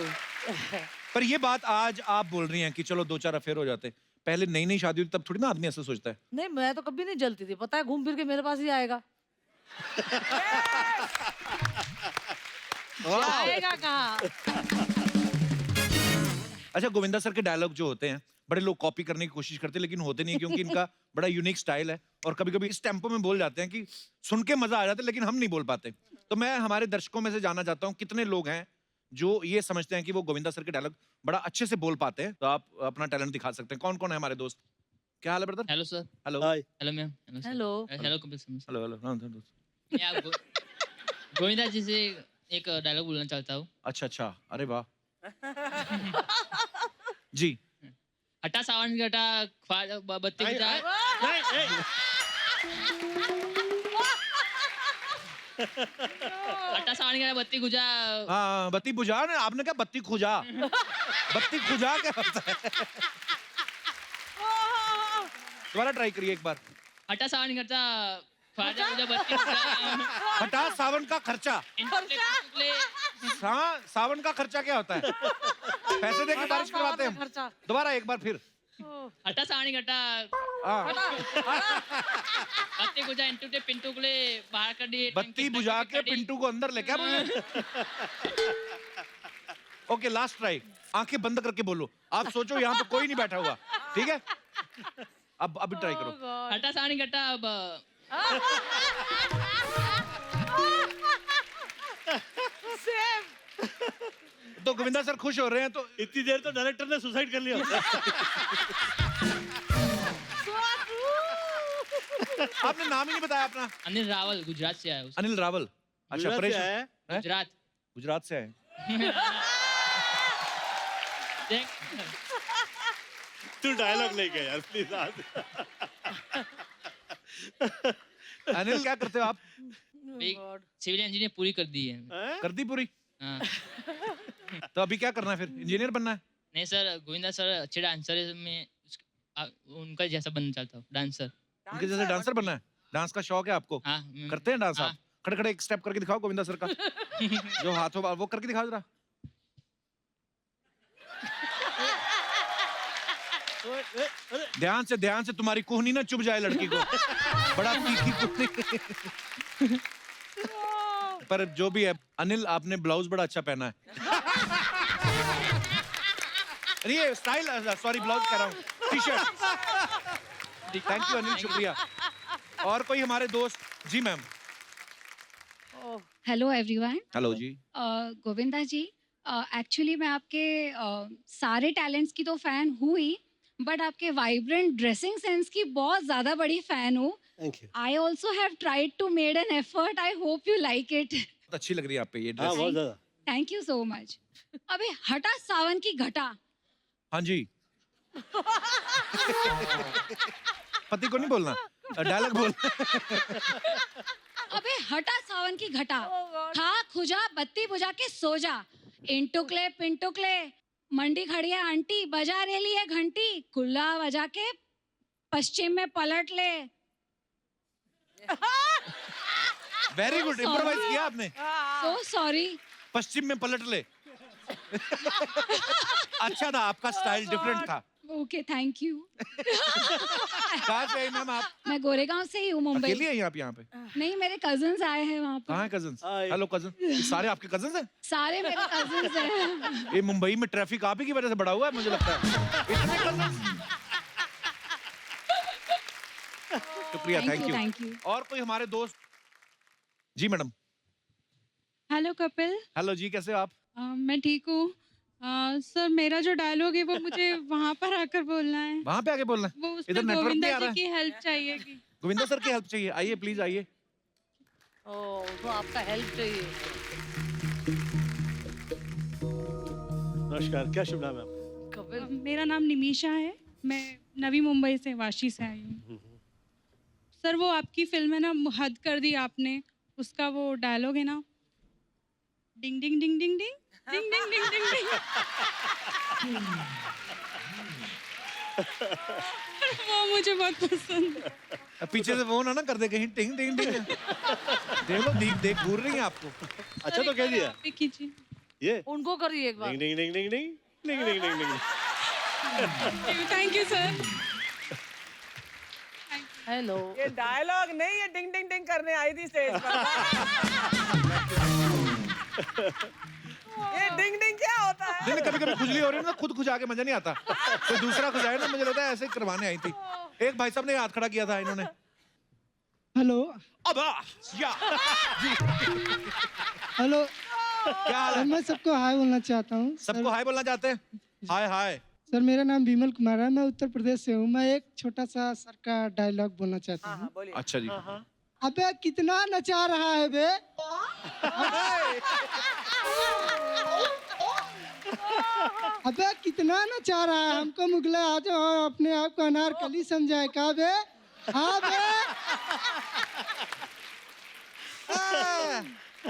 पर ये बात आज आप बोल रही हैं कि चलो 2-4 अफेयर हो जाते, पहले नई नई शादी हुई तब थोड़ी ना आदमी ऐसा सोचता है। नहीं, मैं तो कभी नहीं जलती थी, पता है, घूम फिर के मेरे पास ही आएगा। आएगा कहाँ? अच्छा, गोविंदा सर के डायलॉग जो होते हैं बड़े लोग कॉपी करने की कोशिश करते हैं, लेकिन होते नहीं, क्योंकि इनका बड़ा यूनिक स्टाइल है और कभी कभी इस टेम्पो में बोल जाते हैं कि सुन के मजा आ जाता है, लेकिन हम नहीं बोल पाते। तो मैं हमारे दर्शकों में से जानना चाहता हूँ कितने लोग हैं जो ये समझते हैं कि वो गोविंदा सर के डायलॉग बड़ा अच्छे से बोल पाते हैं। तो आप अपना टैलेंट दिखा सकते हैं। कौन कौन है हमारे दोस्त? क्या हाल है brother? Hello sir. Hello. Hello ma'am. Hello. Hello Kapil sir. Hello hello. मैं आप गोविंदा जी से एक डायलॉग बोलना चाहता हूँ। अच्छा अच्छा, अरे वाह। जी। हटा सावन घटा बत्ती बुझा। हटा सावन घटा बत्ती बुझा। हाँ, बत्ती बुझा ना, आपने क्या बत्ती खुजा? बत्ती खुजा क्या होता है? दोबारा ट्राई करिए एक बार। हटा सावन घटा ख्वाजा बुझा बत्ती बुझा। हटा सावन का खर्चा। हाँ, सावन का खर्चा क्या होता है? पैसे देके बारिश करवाते हैं हम। दोबारा एक बार फिर। हटा सावन घटा बत्ती बुझा इंटू पिंटू को ले बाहर कर दिए। बत्ती बुझा के पिंटू को अंदर ले, क्या बोले? Okay, last try. आंखें बंद करके बोलो। आप सोचो यहाँ पे कोई नहीं बैठा हुआ, ठीक है? अब अभी ट्राई करो। हटा सावन घटा तो गोविंदा सर खुश हो रहे हैं, तो इतनी देर तो डायरेक्टर ने सुसाइड कर लिया। आपने नाम ही नहीं बताया अपना। अनिल रावल, गुजरात से आया। अनिल रावल। अच्छा, गुजरात से आया है? गुजरात। गुजरात से आए। तू डायलॉग लेके यार प्लीज आज। अनिल, क्या करते हो आप? सिविल इंजीनियर पूरी कर दी है। कर दी पूरी? हाँ। तो अभी क्या करना है फिर? इंजीनियर बनना है? नहीं सर, गोविंदा सर अच्छे डांसर है, मैं उनका जैसा बनना चाहता हूँ, डांसर। उनके जैसे डांसर बनना है? डांस का शौक है आपको? हाँ। करते हैं डांस आप? खड़े खड़े एक स्टेप करके दिखाओ गोविंदा सर का। जो हाथों वो करके दिखाओ जरा। ध्यान से, तुम्हारी कोहनी ना चुभ जाए लड़की को। बड़ा तीखी कोहनी। पर जो भी है, अनिल आपने ब्लाउज बड़ा अच्छा पहना है। ये स्टाइल, सॉरी ब्लाउज कह रहा हूँ, टी-शर्ट। थैंक यू अनिल, शुक्रिया। और कोई हमारे दोस्त? जी मैम। Hello everyone. हेलो जी। गोविंदा जी, एक्चुअली मैं आपके सारे टैलेंट्स की तो फैन हूँ ही, बट आपके वाइब्रेंट ड्रेसिंग सेंस की बहुत ज्यादा बड़ी फैन हूँ। Thank you. I also have tried to made an effort. I hope you like it. बहुत अच्छी लग रही है आप पे ये हाँ, ड्रेस। बहुत ज्यादा। Thank you so much. अबे हटा सावन की घटा। हाँ जी। पति को नहीं बोलना, डायलॉग बोल। अबे हटा सावन की घटा। खा खुजा बत्ती बुझा के सो जा। इंटुकले पिंटुकले मंडी खड़ी है आंटी, बजा रे लिए घंटी, कुल्ला बजा के पश्चिम में पलट ले। वेरी गुड, इम्प्रोवाइज किया आपने। So sorry. पश्चिम में पलट ले। अच्छा था, आपका स्टाइल डिफरेंट था। Okay, thank you. कहाँ से आई मैम आप? मैं गोरेगांव से ही हूँ, मुंबई। अकेली आई आप यहाँ पे? नहीं, मेरे कजन्स आए हैं वहाँ पर। कहाँ है कजन्स? Hello cousin. सारे आपके कजन्स हैं? सारे मेरे कजन्स हैं। ये मुंबई में ट्रैफिक आप ही की वजह से बढ़ा हुआ है, मुझे लगता है। इतने कजन्स। शुक्रिया, थैंक यू। और कोई हमारे दोस्त? जी मैडम। हेलो कपिल। हेलो जी, कैसे हो आप? मैं ठीक हूँ। सर, मेरा जो डायलॉग है वो मुझे वहाँ पर आकर बोलना है। वहाँ पे आके बोलना है? वो इधर उसमें नेटवर्क नहीं आ गोविंदा रहा जी है। की हेल्प चाहिए कि गोविंदा सर की हेल्प चाहिए? आइए प्लीज आइए। तो आपका हेल्प चाहिए। नमस्कार, क्या शुभ नाम है आपका? मेरा नाम निमिषा है, मैं नवी मुंबई से, वाशी से आई हूँ। सर, वो आपकी फिल्म है ना, हद कर दी आपने, उसका वो डायलॉग है ना, डिंग ding ding ding ding ding ding ding ding डिंग। वो मुझे बहुत पसंद है। पीछे से वो ना कर दे कहीं, टिंग टिंग टिंग। देख लो, देख घूर रही है आपको। अच्छा तो कह दिया। कीजिए। ये उनको करिए एक बार। Ding ding ding ding ding ding ding ding ding. Thank you sir. Hello. ये डायलॉग नहीं, ये डिंग डिंग डिंग करने आई थी स्टेज पर। ये डिंग डिंग क्या होता है? नहीं कभी कभी खुजली हो रही है ना, खुद खुजा के मजा नहीं आता, तो दूसरा खुजाए ना, मुझे लगता है ऐसे ही करवाने आई थी। एक भाई साहब ने हाथ खड़ा किया था इन्होंने। हेलो। अब या जी हेलो। क्या हाल है? मैं सबको हाय बोलना चाहता हूँ। सबको हाय बोलना चाहते हैं? हाय हाय। सर मेरा नाम विमल कुमार है, मैं उत्तर प्रदेश से हूँ। मैं एक छोटा सा सर का डायलॉग बोलना चाहता हूँ। अच्छा जी। अबे कितना नचा रहा है बे? अबे कितना नचा रहा है? हमको मुगला आ जाओ, अपने आप को अनारकली समझाए का बे? हाँ बे।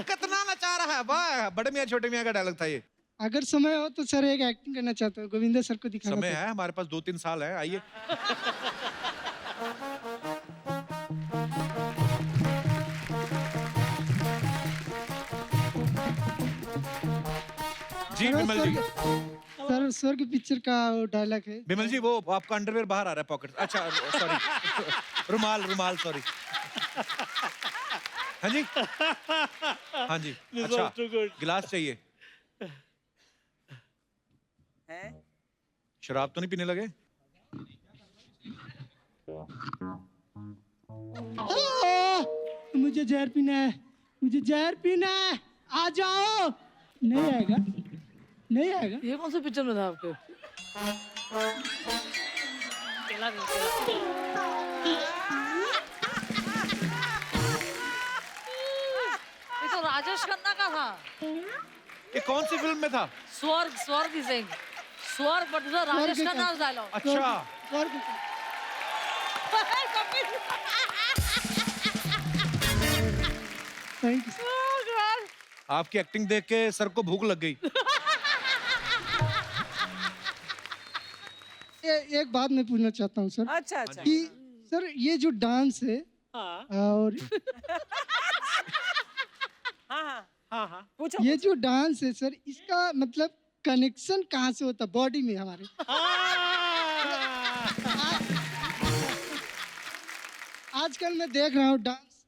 कितना नचा रहा है? वाह, बड़े मियाँ छोटे मियाँ का डायलॉग था ये। अगर समय हो तो सर एक एक्टिंग करना चाहता हूँ, गोविंदा सर को दिखाना। समय है हमारे पास, 2-3 साल है, आइए। जी विमल जी। सर स्वर्ग पिक्चर का वो डायलॉग है। विमल जी वो आपका अंडरवेयर बाहर आ रहा है पॉकेट। अच्छा सॉरी, रुमाल रुमाल सॉरी। हाँ जी हाँ जी। अच्छा गिलास चाहिए? शराब तो नहीं पीने लगे? मुझे जहर पीना है, मुझे जहर पीना है, आ जाओ। नहीं आएगा, नहीं आएगा। ये कौन सी पिक्चर में था आपके? केला दे, केला। ये तो राजेश खन्ना का था। ये कौन सी फिल्म में था? स्वर्ग, स्वर्ग ही सिंह, स्वर्ग, बट राजेश खन्ना डायलॉग। अच्छा। स्वर्ग। Thank you. आपकी एक्टिंग देख के सर को भूख लग गई। एक बात मैं पूछना चाहता हूँ सर। अच्छा अच्छा। कि सर ये जो डांस है और हाँ पूछो। ये जो डांस है सर, इसका मतलब कनेक्शन कहाँ से होता है बॉडी में हमारे? आजकल मैं देख रहा हूँ डांस,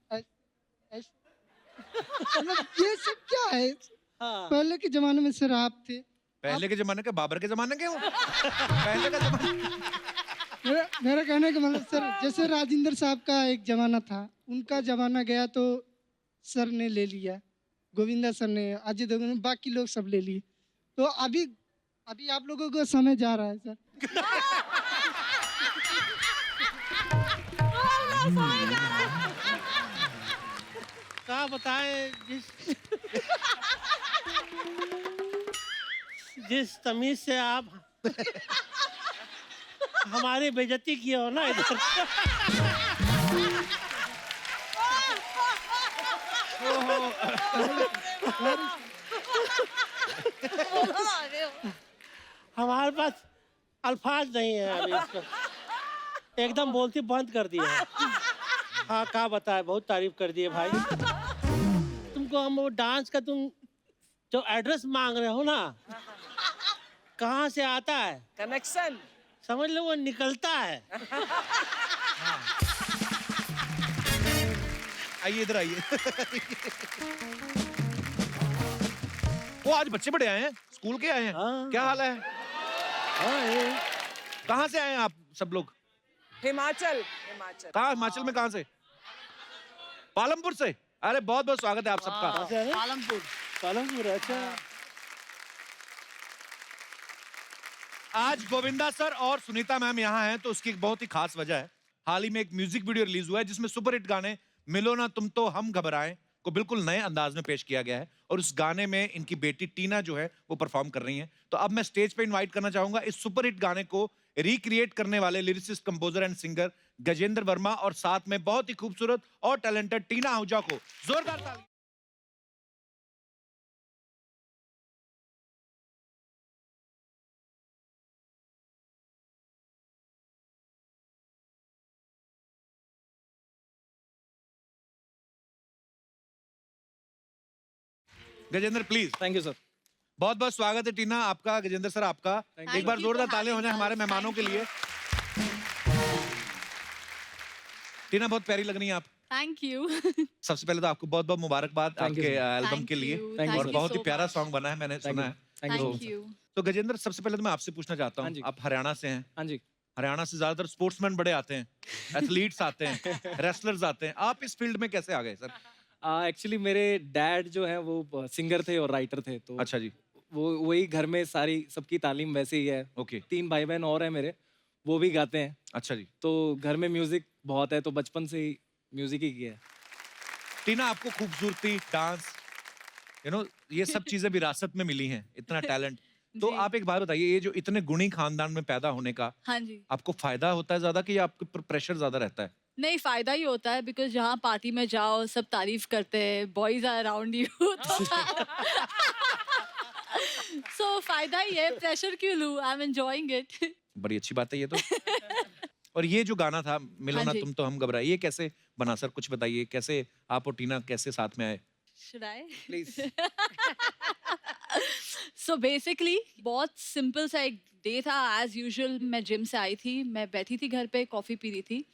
मतलब ये सब क्या है? पहले के जमाने में सर आप थे। पहले के जमाने के, बाबर के जमाने के हो? पहले का जमाना। मेरा कहने का मतलब सर, जैसे राजेंद्र साहब का एक जमाना था, उनका जमाना गया तो सर ने ले लिया, गोविंदा सर ने, अजय देवगन ने, बाकी लोग सब ले लिए। तो अभी अभी आप लोगों को समय जा रहा है सर। क्या बताएं, जिस तमीज से आप हमारी बेइज्जती की हो ना इधर। हमारे पास अल्फाज नहीं है अभी इसको, एकदम बोलती बंद कर दिया है। हाँ क्या बताए, बहुत तारीफ कर दिए भाई। तुमको हम वो डांस का तुम जो एड्रेस मांग रहे हो ना, कहाँ से आता है कनेक्शन, समझ लो वो निकलता है। आइए इधर आइए। वो आज बच्चे बड़े आए हैं, स्कूल के आए हैं। क्या हाल है? कहाँ से आए हैं आप सब लोग? हिमाचल। हिमाचल कहाँ? हिमाचल में कहाँ से? पालमपुर से। अरे बहुत बहुत स्वागत है आप सबका। पालमपुर। पालमपुर, अच्छा। आज गोविंदा सर और सुनीता मैम यहाँ हैं, तो उसकी एक बहुत ही खास वजह है। हाल ही में एक म्यूजिक वीडियो रिलीज हुआ है जिसमें सुपरहिट गाने मिलो ना तुम तो हम घबराएं को बिल्कुल नए अंदाज में पेश किया गया है, और उस गाने में इनकी बेटी टीना जो है वो परफॉर्म कर रही हैं। तो अब मैं स्टेज पे इनवाइट करना चाहूंगा इस सुपरहिट गाने को रिक्रिएट करने वाले lyricist, composer and singer Gajendra Verma और साथ में बहुत ही खूबसूरत और टैलेंटेड टीना आहूजा को जोरदार ताली। Gajendra please. Thank you sir. बहुत बहुत स्वागत है टीना आपका, गजेंद्र सर आपका। एक बार जोरदार तालियां हो जाए हमारे मेहमानों के लिए। टीना बहुत प्यारी लग रही हैं आप। Thank you. सबसे पहले तो आपको बहुत बहुत मुबारकबाद आपके एल्बम के लिए, और बहुत ही प्यारा सॉन्ग बना है, मैंने सुना है। Thank you. तो गजेंद्र, सबसे पहले तो मैं आपसे पूछना चाहता हूँ, आप हरियाणा से हैं। हाँ जी। हरियाणा से ज्यादातर स्पोर्ट्समैन बड़े आते हैं, एथलीट्स आते हैं, रेसलर्स आते हैं, आप इस फील्ड में कैसे आ गए सर? एक्चुअली मेरे डैड जो है वो सिंगर थे और राइटर थे, तो अच्छा जी। वो वही घर में सारी सबकी तालीम वैसे ही है। ओके। 3 भाई बहन और हैं मेरे, वो भी गाते हैं। अच्छा जी। तो घर में म्यूजिक बहुत है, तो बचपन से ही म्यूजिक ही किया है। टीना, आपको खूबसूरती, डांस, ये सब चीजें विरासत में मिली हैं, इतना टैलेंट। तो आप एक बात बताइए, ये जो इतने गुणी खानदान में पैदा होने का, हाँ जी, आपको फायदा होता है ज्यादा कि आपके पर प्रेशर ज्यादा रहता है? नहीं फायदा ही होता है, बिकॉज जहाँ पार्टी में जाओ सब तारीफ करते हैं, बॉयज आर अराउंड यू, सो फायदा ही है, प्रेशर क्यों लूं, आई एम एंजॉयिंग इट। बड़ी अच्छी बात है ये तो। और ये जो गाना था मिलो हाँ ना जी। तुम तो हम घबराए, ये कैसे बना सर? कुछ बताइए, कैसे आप और टीना कैसे साथ में आए? Should I? Please. So basically बहुत सिंपल सा एक डे था, एज यूजुअल मैं जिम से आई थी, मैं बैठी थी घर पे कॉफ़ी पी रही थी,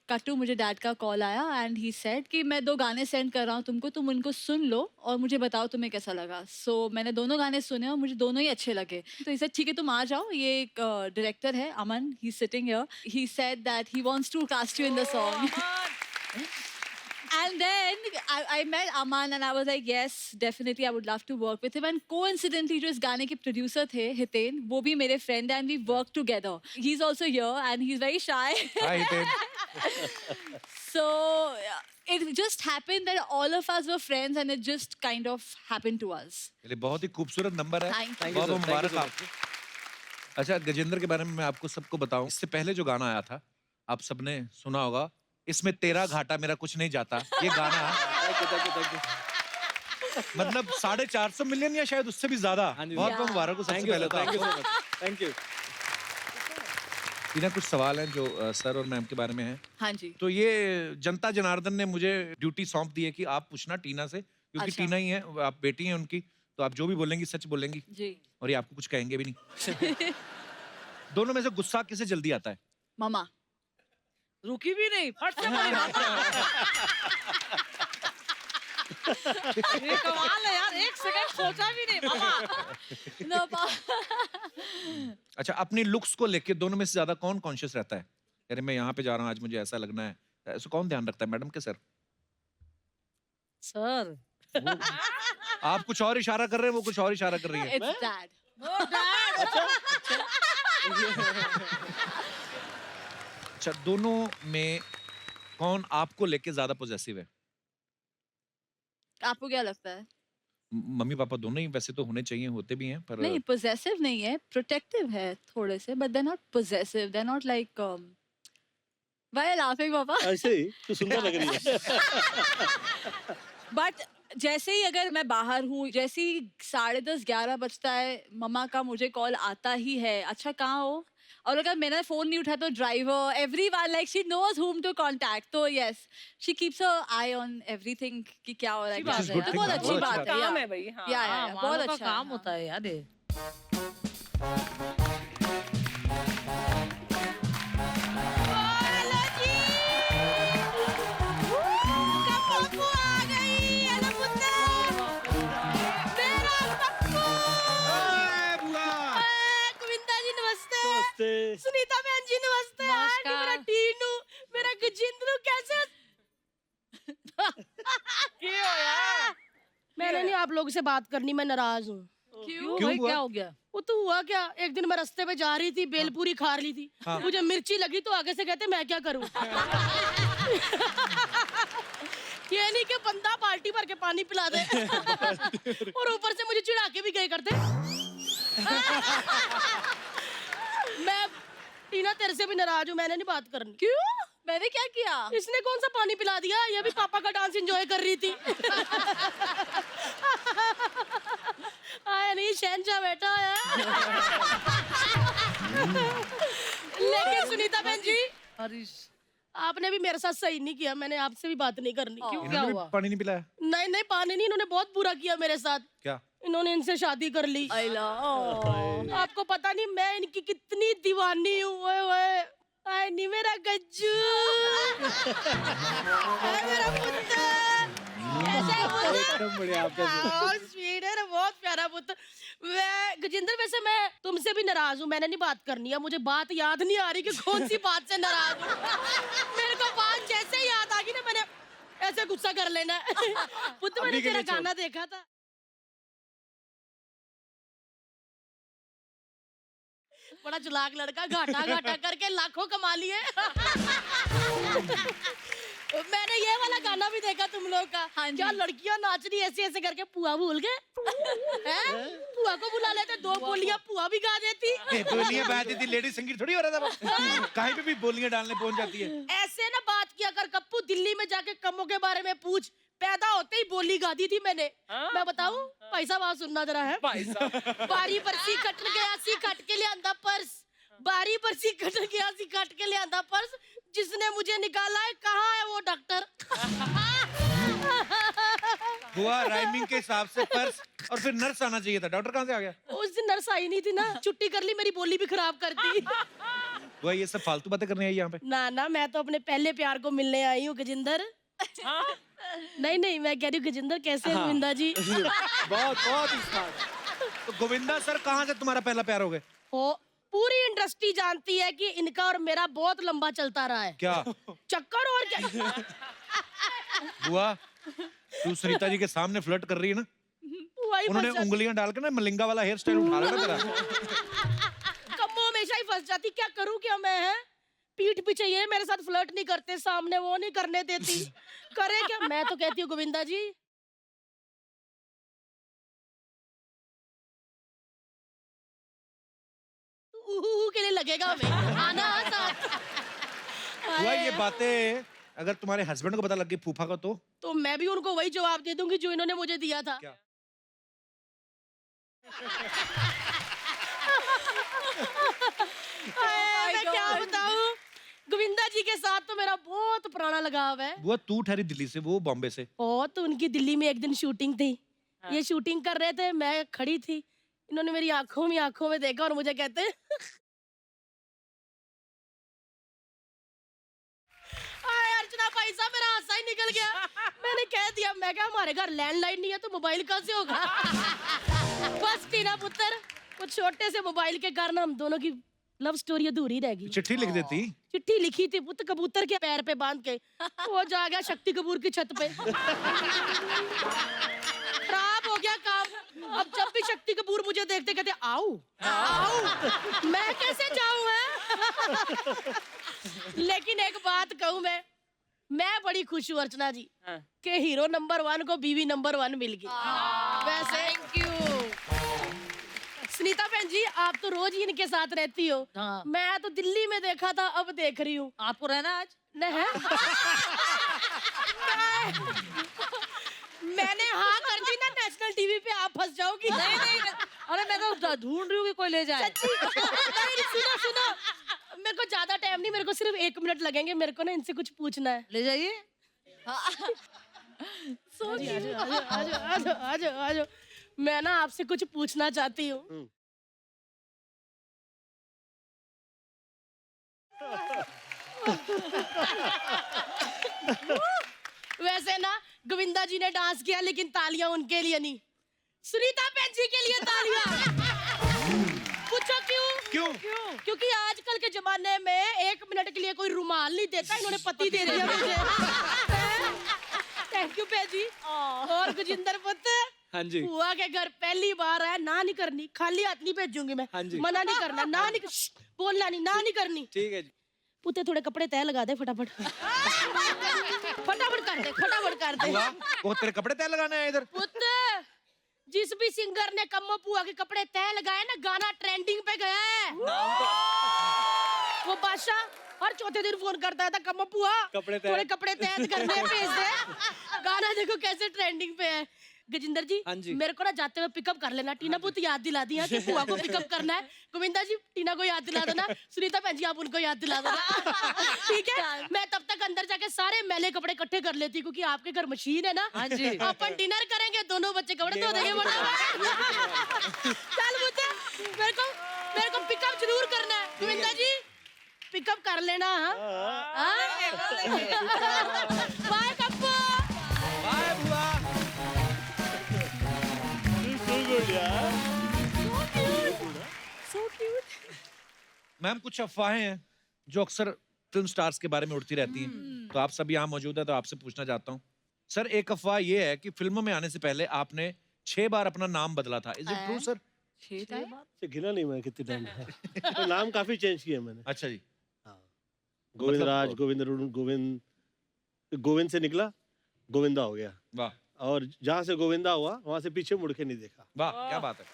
कट्टू मुझे डैड का कॉल आया एंड ही सेड कि मैं 2 गाने सेंड कर रहा हूँ तुमको, तुम उनको सुन लो और मुझे बताओ तुम्हें कैसा लगा। सो मैंने दोनों गाने सुने और मुझे दोनों ही अच्छे लगे, तो he said ठीक है तुम आ जाओ, ये एक डायरेक्टर है Aman, he sitting here, he said that he wants to cast you in the song. And then I met Aman and I was like, yes, definitely I would love to work with him. And coincidentally, जो इस गाने के producer थे, हितेन, वो भी मेरे friend हैं and we work together. He's also here and he's very shy. Hi, Hiten. So it just happened that all of us were friends and it just kind of happened to us. चलिए, बहुत ही खूबसूरत number है। Thank you. बहुत बहुत मुबारक आपको। अच्छा, गजेंद्र के बारे में मैं आपको सबको बताऊं, इससे पहले जो गाना आया था, आप सबने सुना होगा, इसमें तेरा घाटा मेरा कुछ नहीं जाता, ये गाना मतलब 450 मिलियन या शायद उससे भी ज्यादा। बहुत बहुत मुबारक हो सबसे पहले तो। Thank you. टीना, कुछ सवाल हैं जो सर और मैम के बारे में हैं। हाँ जी। तो ये जनता जनार्दन ने मुझे ड्यूटी सौंप दी है कि आप पूछना टीना से, क्योंकि अच्छा। टीना ही है, आप बेटी हैं उनकी, तो आप जो भी बोलेंगी सच बोलेंगी जी। और ये आपको कुछ कहेंगे भी नहीं। दोनों में से गुस्सा किसे जल्दी आता है? मामा। रुकी भी नहीं, फट से मारी मामा। ये कमाल है यार, 1 सेकंड सोचा भी नहीं मामा। अच्छा, अपनी लुक्स को लेके दोनों में से ज्यादा कौन कॉन्शियस रहता है? अरे मैं यहाँ पे जा रहा हूँ, आज मुझे ऐसा लगना है, ऐसा कौन ध्यान रखता है, मैडम के सर? सर आप कुछ और इशारा कर रहे हैं, वो कुछ और इशारा कर रही है। It's dad. No dad. अच्छा, दोनों में कौन आपको लेके ज्यादा पॉजेसिव है? आपको क्या लगता है? मम्मी पापा दोनों ही वैसे तो होने चाहिए, होते भी हैं, पर नहीं, पोजेसिव नहीं है, प्रोटेक्टिव है थोड़े से, but they not possessive, they not like why laughing पापा? ऐसे ही तो सुंदर लग रही है। बट जैसे ही अगर मैं बाहर हूँ, जैसे ही 10:30 11 बजता है, मम्मा का मुझे कॉल आता ही है, अच्छा कहाँ हो, और अगर मैंने फोन नहीं उठाया तो driver, everyone, like she knows whom to contact, तो yes she keeps a eye on everything कि क्या हो रहा है, अच्छी क्या बात हो रहा है। है, तो बहुत अच्छी बात है, काम है भाई, हाँ। या बहुत अच्छा काम होता है यार ये। सुनीता बहन जी नमस्ते। आंटी, मेरा टीनू, मेरा गजेंद्र, कैसे? क्यों यार? मैंने नहीं आप लोगों से बात करनी, मैं नाराज हूँ। क्यों भाई, क्या हो गया? वो तो हुआ क्या, एक दिन मैं रास्ते पे जा रही थी, बेलपूरी खा रही थी, हाँ। मुझे मिर्ची लगी तो आगे से कहते मैं क्या करूँ। ये नहीं कि बंदा बाल्टी भर के पानी पिला दे और ऊपर से मुझे चिढ़ा के भी गए करते। मैं टीना तेरे से भी नाराज हूँ, मैंने नहीं बात करनी। क्यों? मैंने क्या किया? इसने कौन सा पानी पिला दिया, ये भी पापा का डांस एंजॉय कर रही थी। आया नहीं, शहनशाह बैठा है। लेकिन सुनीता बहन जी, आपने भी मेरे साथ सही नहीं किया, मैंने आपसे भी बात नहीं करनी। क्यों, क्या इन्होंने भी हुआ? पानी नहीं पिलाया? नहीं नहीं, पानी नहीं, इन्होंने बहुत बुरा किया मेरे साथ। क्या? इन्होंने इनसे शादी कर ली। आपको पता नहीं मैं इनकी कितनी दीवानी हूँ। ओए ओए, आए नहीं मेरा गज्जू, आए मेरा पुत्र, कैसा है पुत्र? एकदम बढ़िया आप स्वीट है ना, बहुत प्यारा पुत्र। गजेंद्र वैसे मैं तुमसे भी नाराज हूँ, मैंने नहीं बात करनी है, मुझे बात याद नहीं आ रही कि कौन सी बात से नाराज हूँ। मेरे को बात जैसे ही याद आ गई ना, मैंने ऐसे गुस्सा कर लेना है। पुत्र मैंने तेरा गाना देखा था, बड़ा चलाक लड़का, घाटा घाटा करके लाखों कमा लिए। मैंने ये वाला गाना भी देखा तुम लोग का। क्या लड़कियां नाच रही ऐसे ऐसे करके, पुआ भूल गए? पुआ को बुला लेते, 2 बोलियां पुआ भी गा देती। बोलियां गा देती, लेडी संगीत थोड़ी हो रहा था। कहीं पे भी बोलियां डालने पहुंच जाती है। ऐसे ना बात किया कर कप्पू, दिल्ली में जाके कमों के बारे में पूछ, पैदा होते ही बोली गा दी थी मैंने। मैं बताऊं? पैसा बात सुनना जरा है। बारी बरसी कट गया सी कट के ले आंदा पर्स, बारी बरसी कट गया सी कट के ले आंदा पर्स, जिसने मुझे निकाला है कहाँ है वो डॉक्टर? हुआ राइमिंग के हिसाब से पर्स, और फिर नर्स आना चाहिए था, डॉक्टर कहाँ से आ गया? उस दिन नर्स आई नहीं थी ना, छुट्टी कर ली, मेरी बोली भी खराब कर दी। हुआ ये सब फालतू बातें करने आई यहाँ पे? ना ना, मैं तो अपने पहले प्यार को मिलने आई हूँ गजेंद्र। नहीं नहीं, मैं कह रही हूँ गजेंद्र कैसे हैं गोविंदा जी? बहुत बहुत। तो गोविंदा सर कहाँ से तुम्हारा पहला प्यार हो गया? पूरी इंडस्ट्री जानती है कि इनका और मेरा बहुत लंबा चलता रहा है। क्या चक्कर? और क्या हुआ? तू सुनीता जी के सामने फ्लर्ट कर रही है ना? उन्होंने उंगलियां डाल के ना मलिंगा वाला हेयर स्टाइल उठा रहा तेरा। कम्मो हमेशा ही फंस जाती, क्या करूं क्या मैं? है पीठ पीछे ये मेरे साथ फ्लर्ट नहीं करते, सामने वो नहीं करने देती, करे क्या? मैं तो कहती हूँ गोविंदा जी, के लिए लगेगा हमें आना साथ। हुआ ये बातें अगर तुम्हारे हस्बैंड को पता लग गई फूफा को, तो मैं भी उनको वही जवाब दे दूंगी जो इन्होंने मुझे दिया था। क्या? मैं क्या बताऊं, गोविंदा जी के साथ तो मेरा बहुत पुराना लगाव है। वो तू ठहरी दिल्ली से, वो बॉम्बे से। तो उनकी दिल्ली में एक दिन शूटिंग थी। ये शूटिंग कर रहे थे, मैं खड़ी थी, इन्होंने मेरी आंखों में देखा और मुझे कहते अर्चना भाई साहब, मेरा हासा ही निकल गया। मैंने कह दिया, मैं क्या हमारे घर लैंडलाइन नहीं है तो मोबाइल कहाँ से होगा? बस टीना पुत्र, वो छोटे से मोबाइल के कारण हम दोनों की लव स्टोरी अधूरी रह गई। चिट्ठी लिख देती। चिट्ठी लिखी थी पुत्र कबूतर के पैर पे बांध के, वो जा गया शक्ति कपूर की छत पे। खराब हो गया काम। अब जब भी शक्ति कपूर मुझे देखते कहते आओ आओ, मैं कैसे जाऊं? है लेकिन एक बात कहूं, मैं बड़ी खुश हूँ अर्चना जी कि हीरो नंबर 1 को बीवी नंबर 1 मिल गई। वैसे थैंक यू सुनीता बहन जी, आप तो रोज ही इनके साथ रहती हो। मैं तो दिल्ली में देखा था, अब देख रही हूँ। आपको रहना आज नहीं? मैंने हाँ कर दी ना नेशनल टीवी पे, आप फंस जाओगी। नहीं नहीं, अरे मैं तो ढूंढ रही हूँ कि कोई ले जाए। सुनो सुनो, मेरे को ज्यादा टाइम नहीं, मेरे को सिर्फ 1 मिनट लगेंगे, मेरे को ना इनसे कुछ पूछना है। ले जाइए। आजो, मैं ना आपसे कुछ पूछना चाहती हूँ। वैसे ना गोविंदा जी ने डांस किया, लेकिन तालियां उनके लिए नहीं, सुनीता बहन जी के लिए तालियां। पूछो क्यों? क्योंकि आजकल के जमाने में 1 मिनट के लिए कोई रुमाल नहीं देता, इन्होंने पति दे दिया मुझे। थैंक यू बहन जी। और गजेंद्र पुत्र, हाँ जी, बुआ के घर पहली बार है, ना नहीं करनी, खाली हाथ नहीं भेजूंगी मैं। हाँ जी, मना नहीं करना, ना नहीं बोलना नहीं, ना नहीं करनी। ठीक है जी। पुत्र थोड़े कपड़े तय लगा दे फटाफट। फटाफट कर दे, फटाफट कर दे। वो तेरे कपड़े तय लगाने आए इधर? पुत्र, जिस भी सिंगर ने कम्मो पुआ के कपड़े तय लगाए ना, गाना ट्रेंडिंग पे गया है। वो बादशाह हर चौथे दिन फोन करता था, कम्मो पुआ थोड़े कपड़े तय करने भेज दे। गाना देखो कैसे ट्रेंडिंग पे है। गजिंदर जी, हाँ जी। मेरे को ना जाते हुए पिकअप कर लेना। टीना पुत याद दिला दी है कि बुआ को पिकअप करना है। गोविंदा जी, टीना को याद दिला देना। सुनीता बहन जी, आप उनको याद दिला देना। ठीक है, मैं तब तक अंदर जाके सारे मैले कपड़े इकट्ठे कर लेती, क्योंकि आपके घर मशीन है ना। हाँ जी। अपन डिनर करेंगे, दोनों बच्चे कपड़े धो देंगे। चल मुझे, मेरे को पिकअप जरूर करना है। गोविंदा जी, पिकअप कर लेना। बाय कप्पू। बाय बुआ। So cute. मैम, कुछ अफवाहें हैं जो अक्सर फिल्म स्टार्स के बारे में उड़ती रहती हैं, तो आप सब यहाँ मौजूद है तो आपसे पूछना चाहता हूँ। सर, एक अफवाह ये है कि फिल्मों में आने से पहले आपने 6 बार अपना नाम बदला था। Is it true sir? गिना नहीं मैं कितने टाइम तो नाम काफी चेंज किया मैंने। अच्छा जी। गोविंद राज, गोविंद अरुण, गोविंद से निकला गोविंदा हो गया। वाह। और जहाँ से गोविंदा हुआ वहां से पीछे मुड़ के नहीं देखा। वाह, क्या बात है।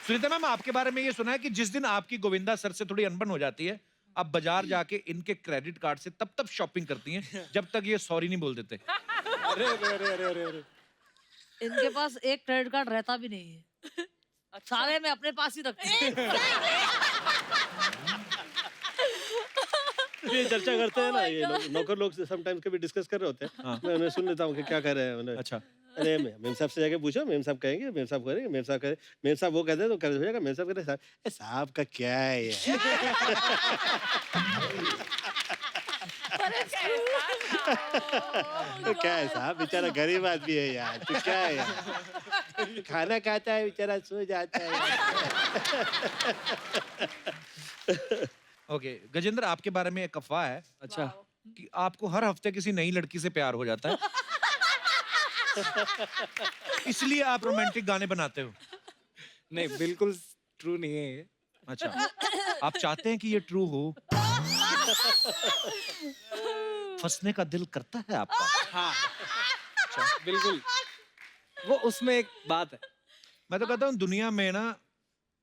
सुनीता मैम, आपके बारे में ये सुना है कि जिस दिन आपकी गोविंदा सर से थोड़ी अनबन हो जाती है, आप बाजार जाके इनके क्रेडिट कार्ड से तब तक शॉपिंग करती हैं जब तक ये सॉरी नहीं बोल देते। अरे अरे अरे अरे अरे अरे। इनके पास एक क्रेडिट कार्ड रहता भी नहीं है। सारे मैं अपने पास ही रखती हूँ। ये चर्चा करते हैं ना, ये नौकर लोग समटाइम्स कभी डिस्कस कर रहे होते हैं। मैं उन्हें सुन लेता हूँ कि क्या कह रहे हैं उन्हें। अच्छा। अरे मेम साहब से जाके पूछो, मेम साहब कहेंगे, मेम साहब करेंगे, मेम साहब करें, मेम साहब वो कहते हैं तो कर हो जाएगा, मेम साहब कहते हैं साहब, साहब का क्या है ये? तो क्या है साहब, बेचारा गरीब आदमी है यार, तो क्या है यार, खाना खाता है बेचारा, सो जाता है। ओके, गजेंद्र, आपके बारे में एक अफवाह है। अच्छा। कि आपको हर हफ्ते किसी नई लड़की से प्यार हो जाता है, इसलिए आप रोमांटिक गाने बनाते हो। नहीं, बिल्कुल ट्रू नहीं है ये। अच्छा, आप चाहते हैं कि ये ट्रू हो? फंसने का दिल करता है आपका? हाँ, अच्छा, बिल्कुल। वो उसमें एक बात है, मैं तो कहता हूँ दुनिया में ना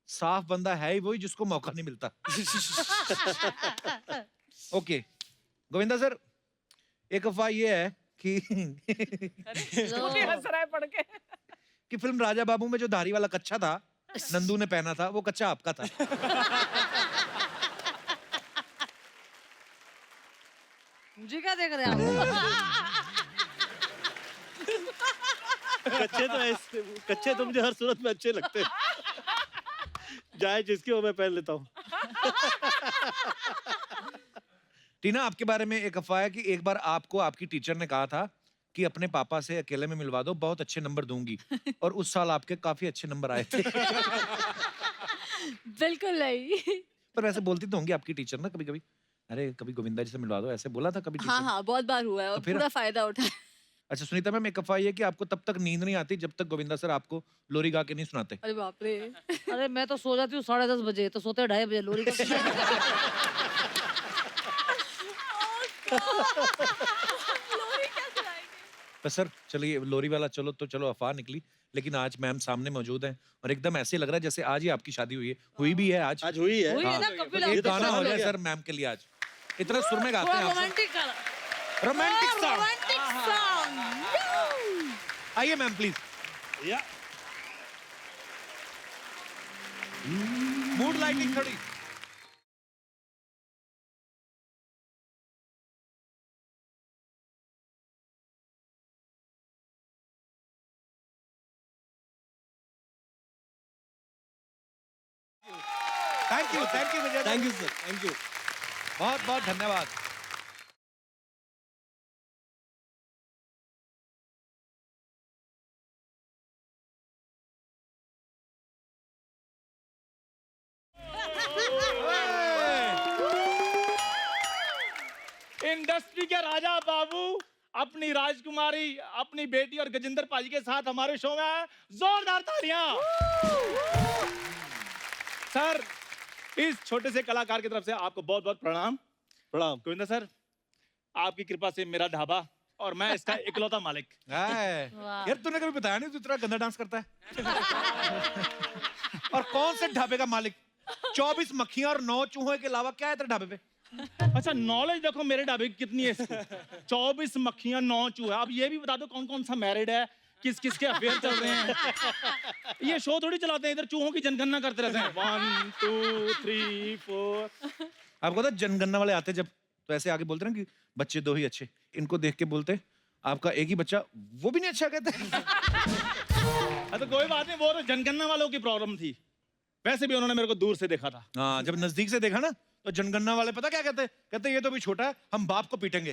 साफ बंदा है ही वही जिसको मौका नहीं मिलता। ओके, गोविंदा सर, एक अफवाह ये है कि हंस रहा है पढ़ के। कि फिल्म राजा बाबू में जो धारी वाला कच्चा था, नंदू ने पहना था, वो कच्चा आपका था। मुझे क्या देख रहे हैं आप? कच्चे तो मुझे हर सूरत में अच्छे लगते हैं, जाए जिसकी वो मैं पहन लेता हूँ। टीना, आपके बारे में एक अफवाह है कि एक बार आपको आपकी टीचर ने कहा था कि अपने पापा से अकेले में मिलवा दो, बहुत अच्छे नंबर दूंगी, और उस साल आपके काफी अच्छे नंबर आए थे। बिल्कुल नहीं। पर वैसे बोलती तो होंगी आपकी टीचर ना कभी कभी, अरे कभी गोविंदा जी से मिलवा दो, ऐसे बोला था कभी टीचर? हाँ हाँ, बहुत बार हुआ है और तो फिर- पूरा फायदा उठाया। अच्छा सुनीता मैम, एक अफवाह ये है कि आपको तब तक नींद नहीं आती जब तक गोविंदा सर आपको लोरी गा के नहीं सुनाते। अरे बाप रे। अरे मैं तो सो जाती हूँ 10:30 बजे, तो सोते 2:30 बजे लोरी तो सर चलिए, लोरी वाला चलो तो चलो अफवाह निकली, लेकिन आज मैम सामने मौजूद हैं और एकदम ऐसे लग रहा है जैसे आज ही आपकी शादी हुई है। हुई भी है आज। आज हुई है। हुई है ना, कपिल एक तो गाना शाम हो हो जाए गया। सर मैम के लिए आज, इतना सुर में गाते हैं आप रोमांटिक गाना। Romantic song. Romantic song. आइए मैम प्लीज। या मूड लाइटिंग थोड़ी। Thank you Vijay. Thank you sir, thank you. बहुत बहुत धन्यवाद। इंडस्ट्री के राजा बाबू अपनी राजकुमारी, अपनी बेटी और गजेंद्र पाजी के साथ हमारे शो में आए। जोरदार तालियां। सर, इस छोटे से कलाकार की तरफ से आपको बहुत बहुत प्रणाम। प्रणाम। गोविंदा सर, आपकी कृपा से मेरा ढाबा और मैं इसका इकलौता मालिक। यार तूने कभी बताया नहीं तू इतना गंदा डांस करता है। और कौन से ढाबे का मालिक? 24 मक्खियां और 9 चूहों के अलावा क्या है तेरे ढाबे पे? अच्छा नॉलेज देखो मेरे ढाबे की कितनी है इसकी। 24 मक्खियां 9 चूहे। अब ये भी बता दो कौन कौन सा मैरिड है, किस किस के अफेयर चल रहे हैं। ये शो थोड़ी चलाते हैं, इधर चूहों की जनगणना करते रहते हैं। 1 2 3 4। आपको पता जनगणना वाले आते जब तो ऐसे आगे बोलते ना कि बच्चे 2 ही अच्छे, इनको देख के बोलते आपका एक ही बच्चा, वो भी नहीं अच्छा कहते। तो कोई बात नहीं, वो तो जनगणना वालों की प्रॉब्लम थी। वैसे भी उन्होंने मेरे को दूर से देखा था। हाँ, जब नजदीक से देखा ना तो जनगणना वाले पता क्या कहते, कहते ये तो भी छोटा है, हम बाप को पीटेंगे।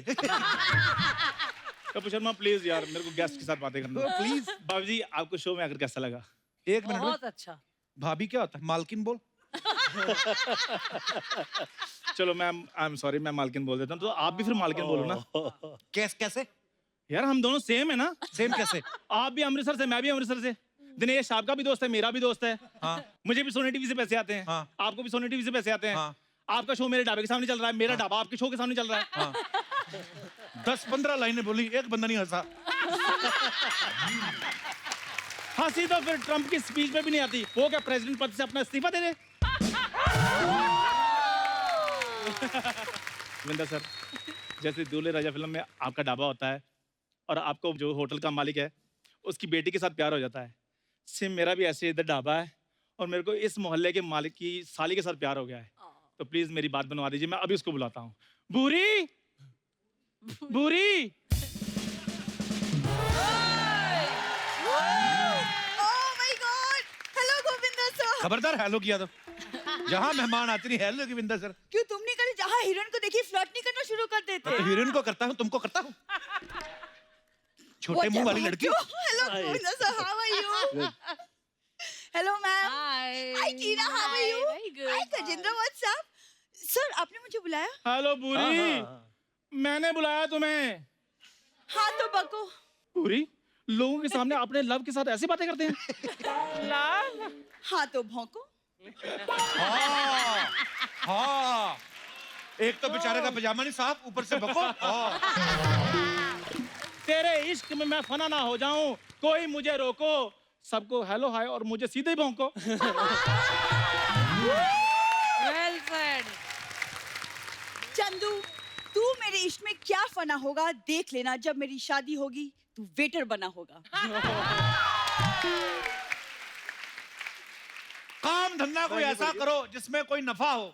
कपिल शर्मा प्लीज यार, मेरे को गेस्ट के साथ बातें करना प्लीज। बाबू जी आपको शो में आकर कैसा लगा? एक मिनट, बहुत अच्छा। भाभी क्या होता है? मालकिन बोल। चलो मैम, आई एम सॉरी, मैं मालकिन बोल देता हूँ, तो आप भी फिर मालकिन बोलो ना। कैसे? यार हम दोनों सेम है ना। सेम कैसे? आप भी अमृतसर से, मैं भी अमृतसर से। दिनेश आपका भी दोस्त है, मेरा भी दोस्त है। हाँ। मुझे भी सोनी टीवी से पैसे आते हैं। हाँ। आपको भी सोनी टीवी से पैसे आते हैं। हाँ। आपका शो मेरे ढाबे के सामने चल रहा है, मेरा ढाबा आपके शो के सामने चल रहा है। हाँ। 10-15 लाइनें बोली, एक बंदा नहीं हंसा। हंसी तो फिर ट्रम्प की स्पीच में भी नहीं आती। वो क्या प्रेसिडेंट पद से अपना इस्तीफा दे दे? विंदा सर, जैसे दूल्हे राजा फिल्म में आपका ढाबा होता है और आपको जो होटल का मालिक है उसकी बेटी के साथ प्यार हो जाता है, सेम मेरा भी ऐसे इधर ढाबा है और मेरे को इस मोहल्ले के मालिक की साली के साथ प्यार हो गया है। तो प्लीज मेरी बात बनवा दीजिए, मैं अभी उसको बुलाता हूँ। बूरी बूरी। Hello Govinda sir. खबरदार हेलो किया तो। जहाँ मेहमान आते नहीं हेलो की विंदा सर। क्यों तुम नहीं कभी जहाँ हीरोइन को देखी फ्लर्ट नहीं करना शुरू कर देते? तो हीरोइन को करता हूँ, तुमको करता हूँ। छोटे मुंह वाली लड़की। Hello Govinda sir, how are you? Hello ma'am. Hi Tina, how are you? Hi Gajendra, what's up? Sir आपने मुझे बुलाया? हेलो बूरी, मैंने बुलाया तुम्हें। हाँ तो बको। बूरी, लोगों के सामने अपने लव के साथ ऐसी बातें करते हैं? लव? हाँ तो भौंको। हाँ, एक तो बेचारे का पजामा नहीं साफ, ऊपर से बको। तेरे इश्क में मैं फना ना हो जाऊं, कोई मुझे रोको। सबको हेलो हाय और मुझे सीधे भौंको। Well said. चंदू, तू मेरे इश्क में क्या फना होगा देख लेना, जब मेरी शादी होगी तू वेटर बना होगा। काम धंधा कोई ऐसा करो जिसमें कोई नफा हो।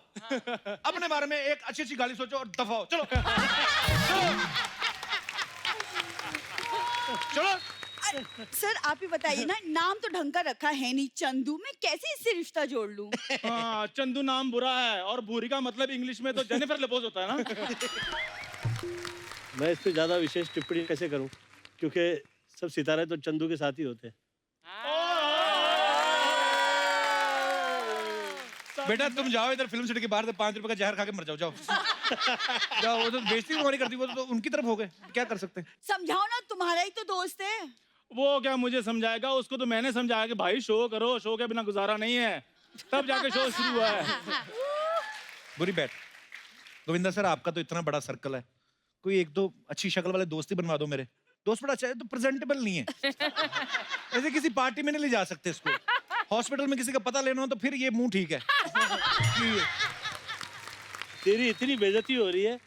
अपने बारे में एक अच्छी अच्छी गाली सोचो और दफा हो। चलो चलो। सर आप ही बताइए ना, नाम तो ढंग का रखा है नहीं, चंदू, मैं कैसे इससे रिश्ता जोड़ लूं? हाँ, चंदू नाम बुरा है और भूरी का मतलब इंग्लिश में तो जेनिफर लेपोज होता है ना। मैं इस पे ज्यादा विशेष टिप्पणी कैसे करूं, क्योंकि सब सितारे तो चंदू के साथ ही होते हैं। बेटा तुम जाओ इधर फिल्म सिटी के बाहर से 5 रुपए का जहर खा के मर जाओ। जाओ जाओ, वो तो बेइज्जती हमारी करती, वो तो उनकी तरफ हो गए, क्या कर सकते हैं। समझाओ ना, तुम्हारा ही तो दोस्त है। वो क्या मुझे समझाएगा, उसको तो मैंने समझाया कि भाई शो करो, शो के बिना गुजारा नहीं है, तब जाके शो शुरू हुआ है। बुरी बैठ। गोविंदा सर, आपका तो इतना बड़ा सर्कल है, कोई 1-2 अच्छी शक्ल वाले दोस्त ही बनवा दो। मेरे दोस्त बड़ा अच्छा है, तो प्रेजेंटेबल नहीं है। ऐसे किसी पार्टी में नहीं ले जा सकते इसको। हॉस्पिटल में किसी का पता लेना हो तो फिर ये मुंह ठीक है। तेरी इतनी बेइज्जती हो रही है,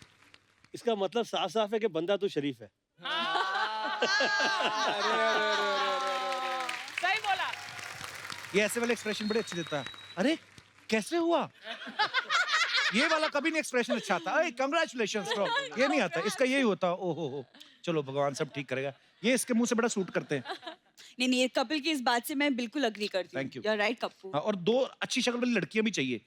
इसका मतलब साफ साफ है कि बंदा तो शरीफ है। सही बोला। ये ऐसे वाले एक्सप्रेशन बड़े अच्छे देता है। अरे कैसे हुआ? ये वाला कभी नहीं एक्सप्रेशन अच्छा आता। अरे कांग्रेचुलेशंस ब्रो, ये नहीं आता, इसका यही होता। ओहो हो, चलो भगवान सब ठीक करेगा। ये इसके मुंह से बड़ा सूट करते हैं। नहीं नहीं, कपिल की इस बात से मैं बिल्कुल अग्री करती हूँ। Thank you. You're right, Kappu. और 2 अच्छी शक्ल वाली लड़कियां भी चाहिए।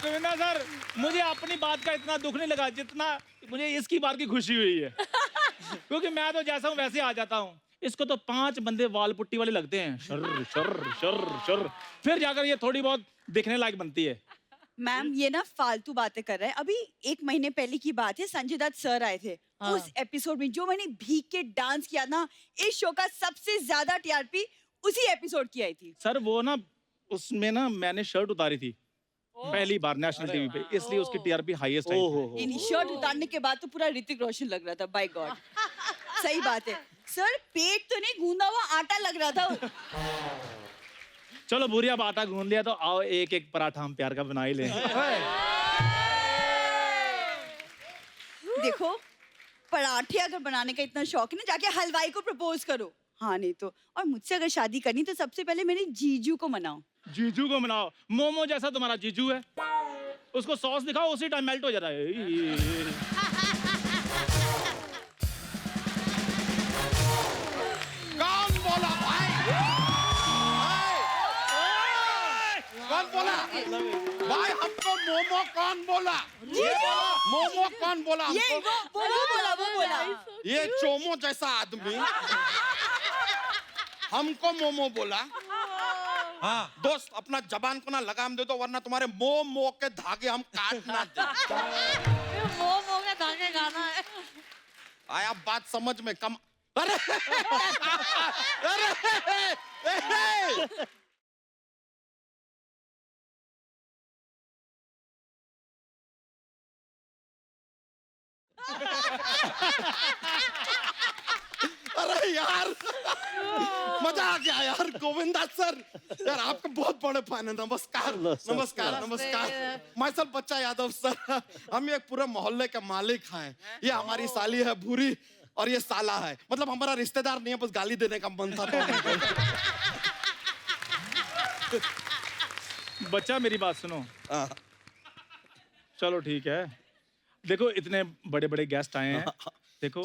गोविंदा सर, मुझे अपनी बात का इतना दुख नहीं लगा जितना मुझे इसकी बात की खुशी हुई है। क्योंकि मैं तो जैसा हूँ वैसे आ जाता हूँ। इसको तो 5 बंदे वाल पुट्टी वाले लगते हैं, शर शर शर शर, फिर जाकर ये थोड़ी बहुत दिखने लायक बनती है। मैम ये ना फालतू बातें कर रहे हैं। अभी 1 महीने पहले की बात है, संजय दत्त सर आए थे। हाँ। उस एपिसोड में जो मैंने भीग के डांस किया ना, इस शो का सबसे ज्यादा टीआरपी उसी एपिसोड की आई थी। सर वो ना, उसमें ना मैंने शर्ट उतारी थी पहली बार नेशनल टीवी पे, इसलिए उसकी टीआरपी हाईएस्ट आई थी। इन शर्ट उतारने के बाद तो पूरा ऋतिक रोशन लग रहा था, बाय गॉड। सही बात है सर, पेट तो नहीं गूंदा हुआ आटा लग रहा था। चलो भूरी, अब आटा गूंद लिया तो आओ एक एक पराठा हम प्यार का बना ही लें। देखो, पराठे अगर बनाने का इतना शौक है ना, जाके हलवाई को प्रपोज करो। हाँ नहीं तो, और मुझसे अगर शादी करनी तो सबसे पहले मेरे जीजू को मनाओ। जीजू को मनाओ? मोमो जैसा तुम्हारा जीजू है, उसको सॉस दिखाओ, उसी टाइम मेल्ट हो जाता है। कौन बोला भाई? कौन बोला भाई? हमको मोमो कौन बोला? मोमो कौन बोला हमको? वो बोला। ये चोमो जैसा आदमी हमको मोमो बोला। हाँ दोस्त, अपना जबान को ना लगाम दे दो, वरना तुम्हारे मोमो के धागे हम काट ना दे। मोमो के धागे गाना है। आया बात समझ में? कम अरे अरे अरे यार मजा आ गया यार। गोविंदा सर यार, आपके बहुत बड़े फैन है। नमस्कार नमस्कार नमस्कार। मैं सब बच्चा यादव सर, हम एक पूरे मोहल्ले के मालिक हैं। ये हमारी साली है भूरी और ये साला है, मतलब हमारा रिश्तेदार नहीं है, बस गाली देने का मन था तो। बच्चा मेरी बात सुनो। चलो ठीक है, देखो इतने बड़े बड़े गेस्ट आए हैं, देखो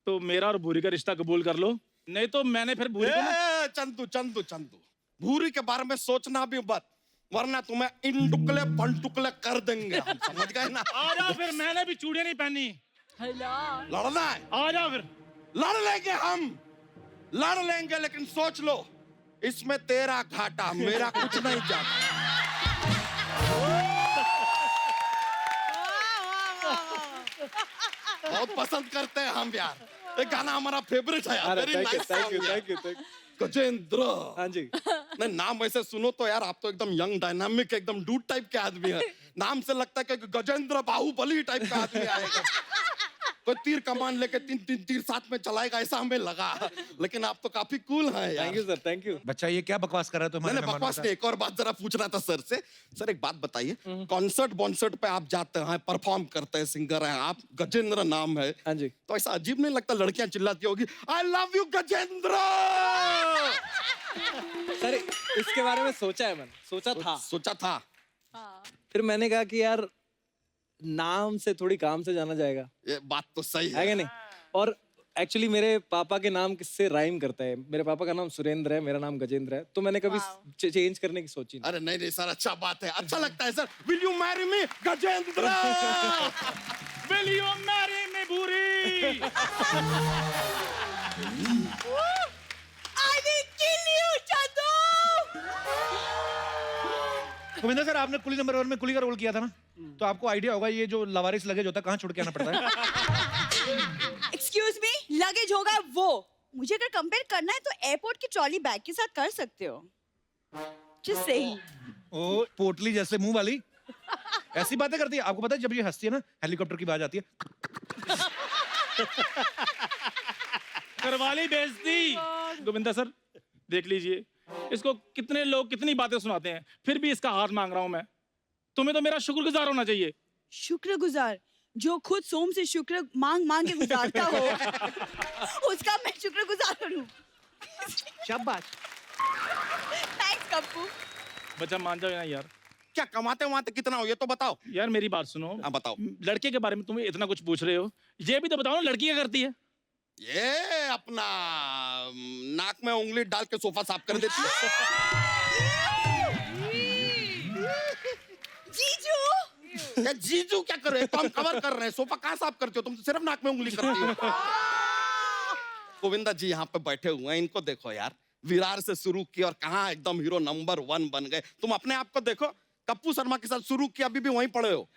तो मेरा और भूरी का रिश्ता कबूल कर लो, नहीं तो मैंने फिर भूरी को चंदू चंदू चंदू भूरी के बारे में सोचना भी मत, वरना तुम्हें इन टुकले पंटुकले कर देंगे हम, समझ गए ना? आ जाओ फिर, मैंने भी चूड़ियां नहीं पहनी। लड़ना है? आ जाओ फिर। लड़ लेंगे हम, लड़ लेंगे, लेकिन सोच लो इसमें तेरा घाटा, मेरा कुछ नहीं जाता। बहुत पसंद करते हैं हम यार, ये गाना हमारा फेवरेट है यार। Thank you. गजेंद्र। हाँ जी। नहीं, नाम ऐसे सुनो तो यार, आप तो एकदम यंग डायनामिक एकदम डूड टाइप के आदमी है। नाम से लगता है कि गजेंद्र बाहुबली टाइप का आदमी आएगा, कोई तीर कमान लेके तीन तीर साथ में चलाएगा, ऐसा हमें लगा। लेकिन आप तो काफी कूल हैं यार। Thank you sir, thank you. बच्चा ये क्या बकवास कर रहा है तुम्हारे? मैंने बकवास नहीं, एक और बात जरा पूछना था सर से। सर एक बात बताइए, कॉन्सर्ट बॉन्सर्ट पे आप जाते हैं, परफॉर्म करते हैं, सिंगर हैं आप, गजेंद्र नाम है, हाँ जी, तो ऐसा अजीब नहीं लगता लड़कियां चिल्लाती होगी I love you Gajendra? Sir इसके बारे में सोचा है मैंने, सोचा था। फिर मैंने कहा कि यार नाम से थोड़ी काम से जाना जाएगा। ये बात तो सही है कि नहीं? और एक्चुअली मेरे पापा के नाम किससे राइम करता है, मेरे पापा का नाम सुरेंद्र है, मेरा नाम गजेंद्र है, तो मैंने कभी चेंज करने की सोची नहीं। अरे नहीं सर, अच्छा बात है, अच्छा लगता है sir. Will you marry me Gajendra? Will you marry me भूरी? I will kill you, Chandu. Govinda sir, आपने कुली नंबर 1 में कुली का रोल किया था ना, तो आपको आइडिया होगा ये जो लवारिस लगेज होता है कहाँ छोड़ के आना पड़ता है। एक्सक्यूज मी, लगेज होगा वो। मुझे अगर कंपेयर करना है तो एयरपोर्ट की ट्रॉली बैग के साथ कर सकते हो। Just saying। ओ पोटली जैसे मुंह वाली ऐसी बातें करती है। आपको पता है जब ये हंसती है ना, हेलीकॉप्टर की आवाज आती है। करवाली बेइज्जती। गोविंदा सर देख लीजिए, इसको कितने लोग कितनी बातें सुनाते हैं, फिर भी इसका हाथ मांग रहा हूं मैं। तुम्हें तो मेरा शुक्रगुजार होना चाहिए। शुक्रगुजार? जो खुद सोम से शुक्र मांग मांग के गुजारता हो उसका मैं शुक्रगुजार हूँ। शाबाश। थैंक्स कप्पू। बच्चा मान जाओ ना यार। क्या कमाते वमाते कितना हो ये तो बताओ यार। मेरी बात सुनो। हाँ बताओ। लड़के के बारे में तुम्हें इतना कुछ पूछ रहे हो, ये भी तो बताओ ना, लड़की क्या करती है? ये अपना नाक में उंगली डाल के सोफा साफ कर देती है। जीजू? क्या जीजू क्या कर रहे हो? तो हम कवर कर रहे हैं, सोफा कहाँ साफ करते हो? तुम तो सिर्फ नाक में उंगली करती हो। गोविंदा जी यहाँ पे बैठे हुए हैं, इनको देखो यार, विरार से शुरू किया और कहाँ एकदम हीरो नंबर 1 बन गए। तुम अपने आप को देखो, कप्पू शर्मा के साथ शुरू किया, अभी भी वहीं पड़े हो।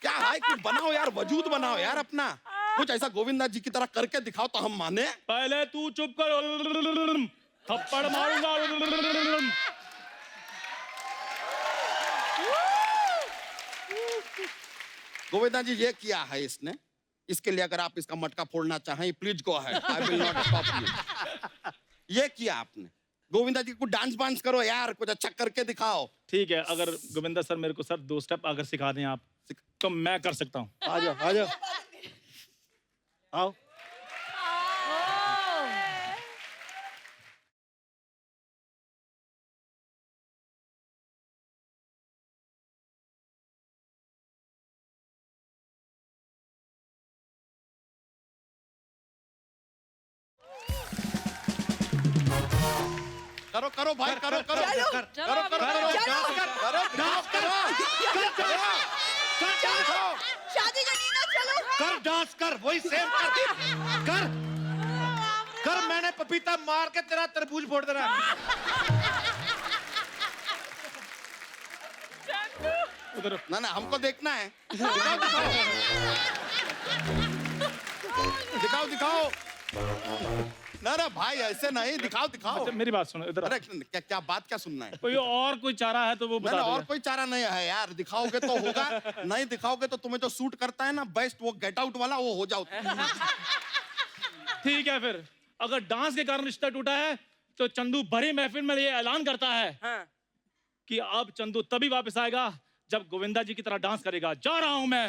क्या है, कुछ बनाओ यार, वजूद बनाओ यार अपना, कुछ ऐसा गोविंदा जी की तरह करके दिखाओ तो हम माने। पहले तू चुप कर, थप्पड़ मारूंगा। गोविंदा जी ये किया है इसने, इसके लिए अगर आप इसका मटका फोड़ना चाहें please go ahead, I will not stop you. ये किया आपने, गोविंदा जी कुछ डांस वांस करो यार, कुछ अच्छा करके दिखाओ। ठीक है, अगर गोविंदा सर मेरे को सर 2 स्टेप अगर सिखा दें आप तो मैं कर सकता हूँ। आ जाओ आ जाओ आओ। करो करो भाई, करो करो चलो, करो चलो, करो करो चलो, करो डांस करो शादी करनी ना, चलो कर डांस कर, वही सेम कर कर। मैंने पपीता मार के तेरा तरबूज फोड़ देना। उधर ना ना, हमको देखना है। दिखाओ दिखाओ ना ना भाई, ऐसे नहीं, दिखाओ दिखाओ। अच्छा, मेरी बात सुनो इधर। अरे क्या क्या बात क्या सुनना है? कोई और कोई चारा है तो वो बता दो। और कोई चारा नहीं है यार, दिखाओगे तो होगा, नहीं दिखाओगे तो तुम्हें जो सूट करता है ना बेस्ट, वो गेट आउट वाला, वो हो जाओ। ठीक है, फिर अगर डांस के कारण रिश्ता टूटा है तो चंदू भरी महफिल में ये ऐलान करता है कि अब चंदू तभी वापस आएगा जब गोविंदा जी की तरह डांस करेगा। जा रहा हूं मैं।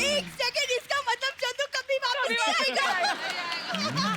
1 सेकंड, इसका मतलब चंदू कभी वापस नहीं आएगा।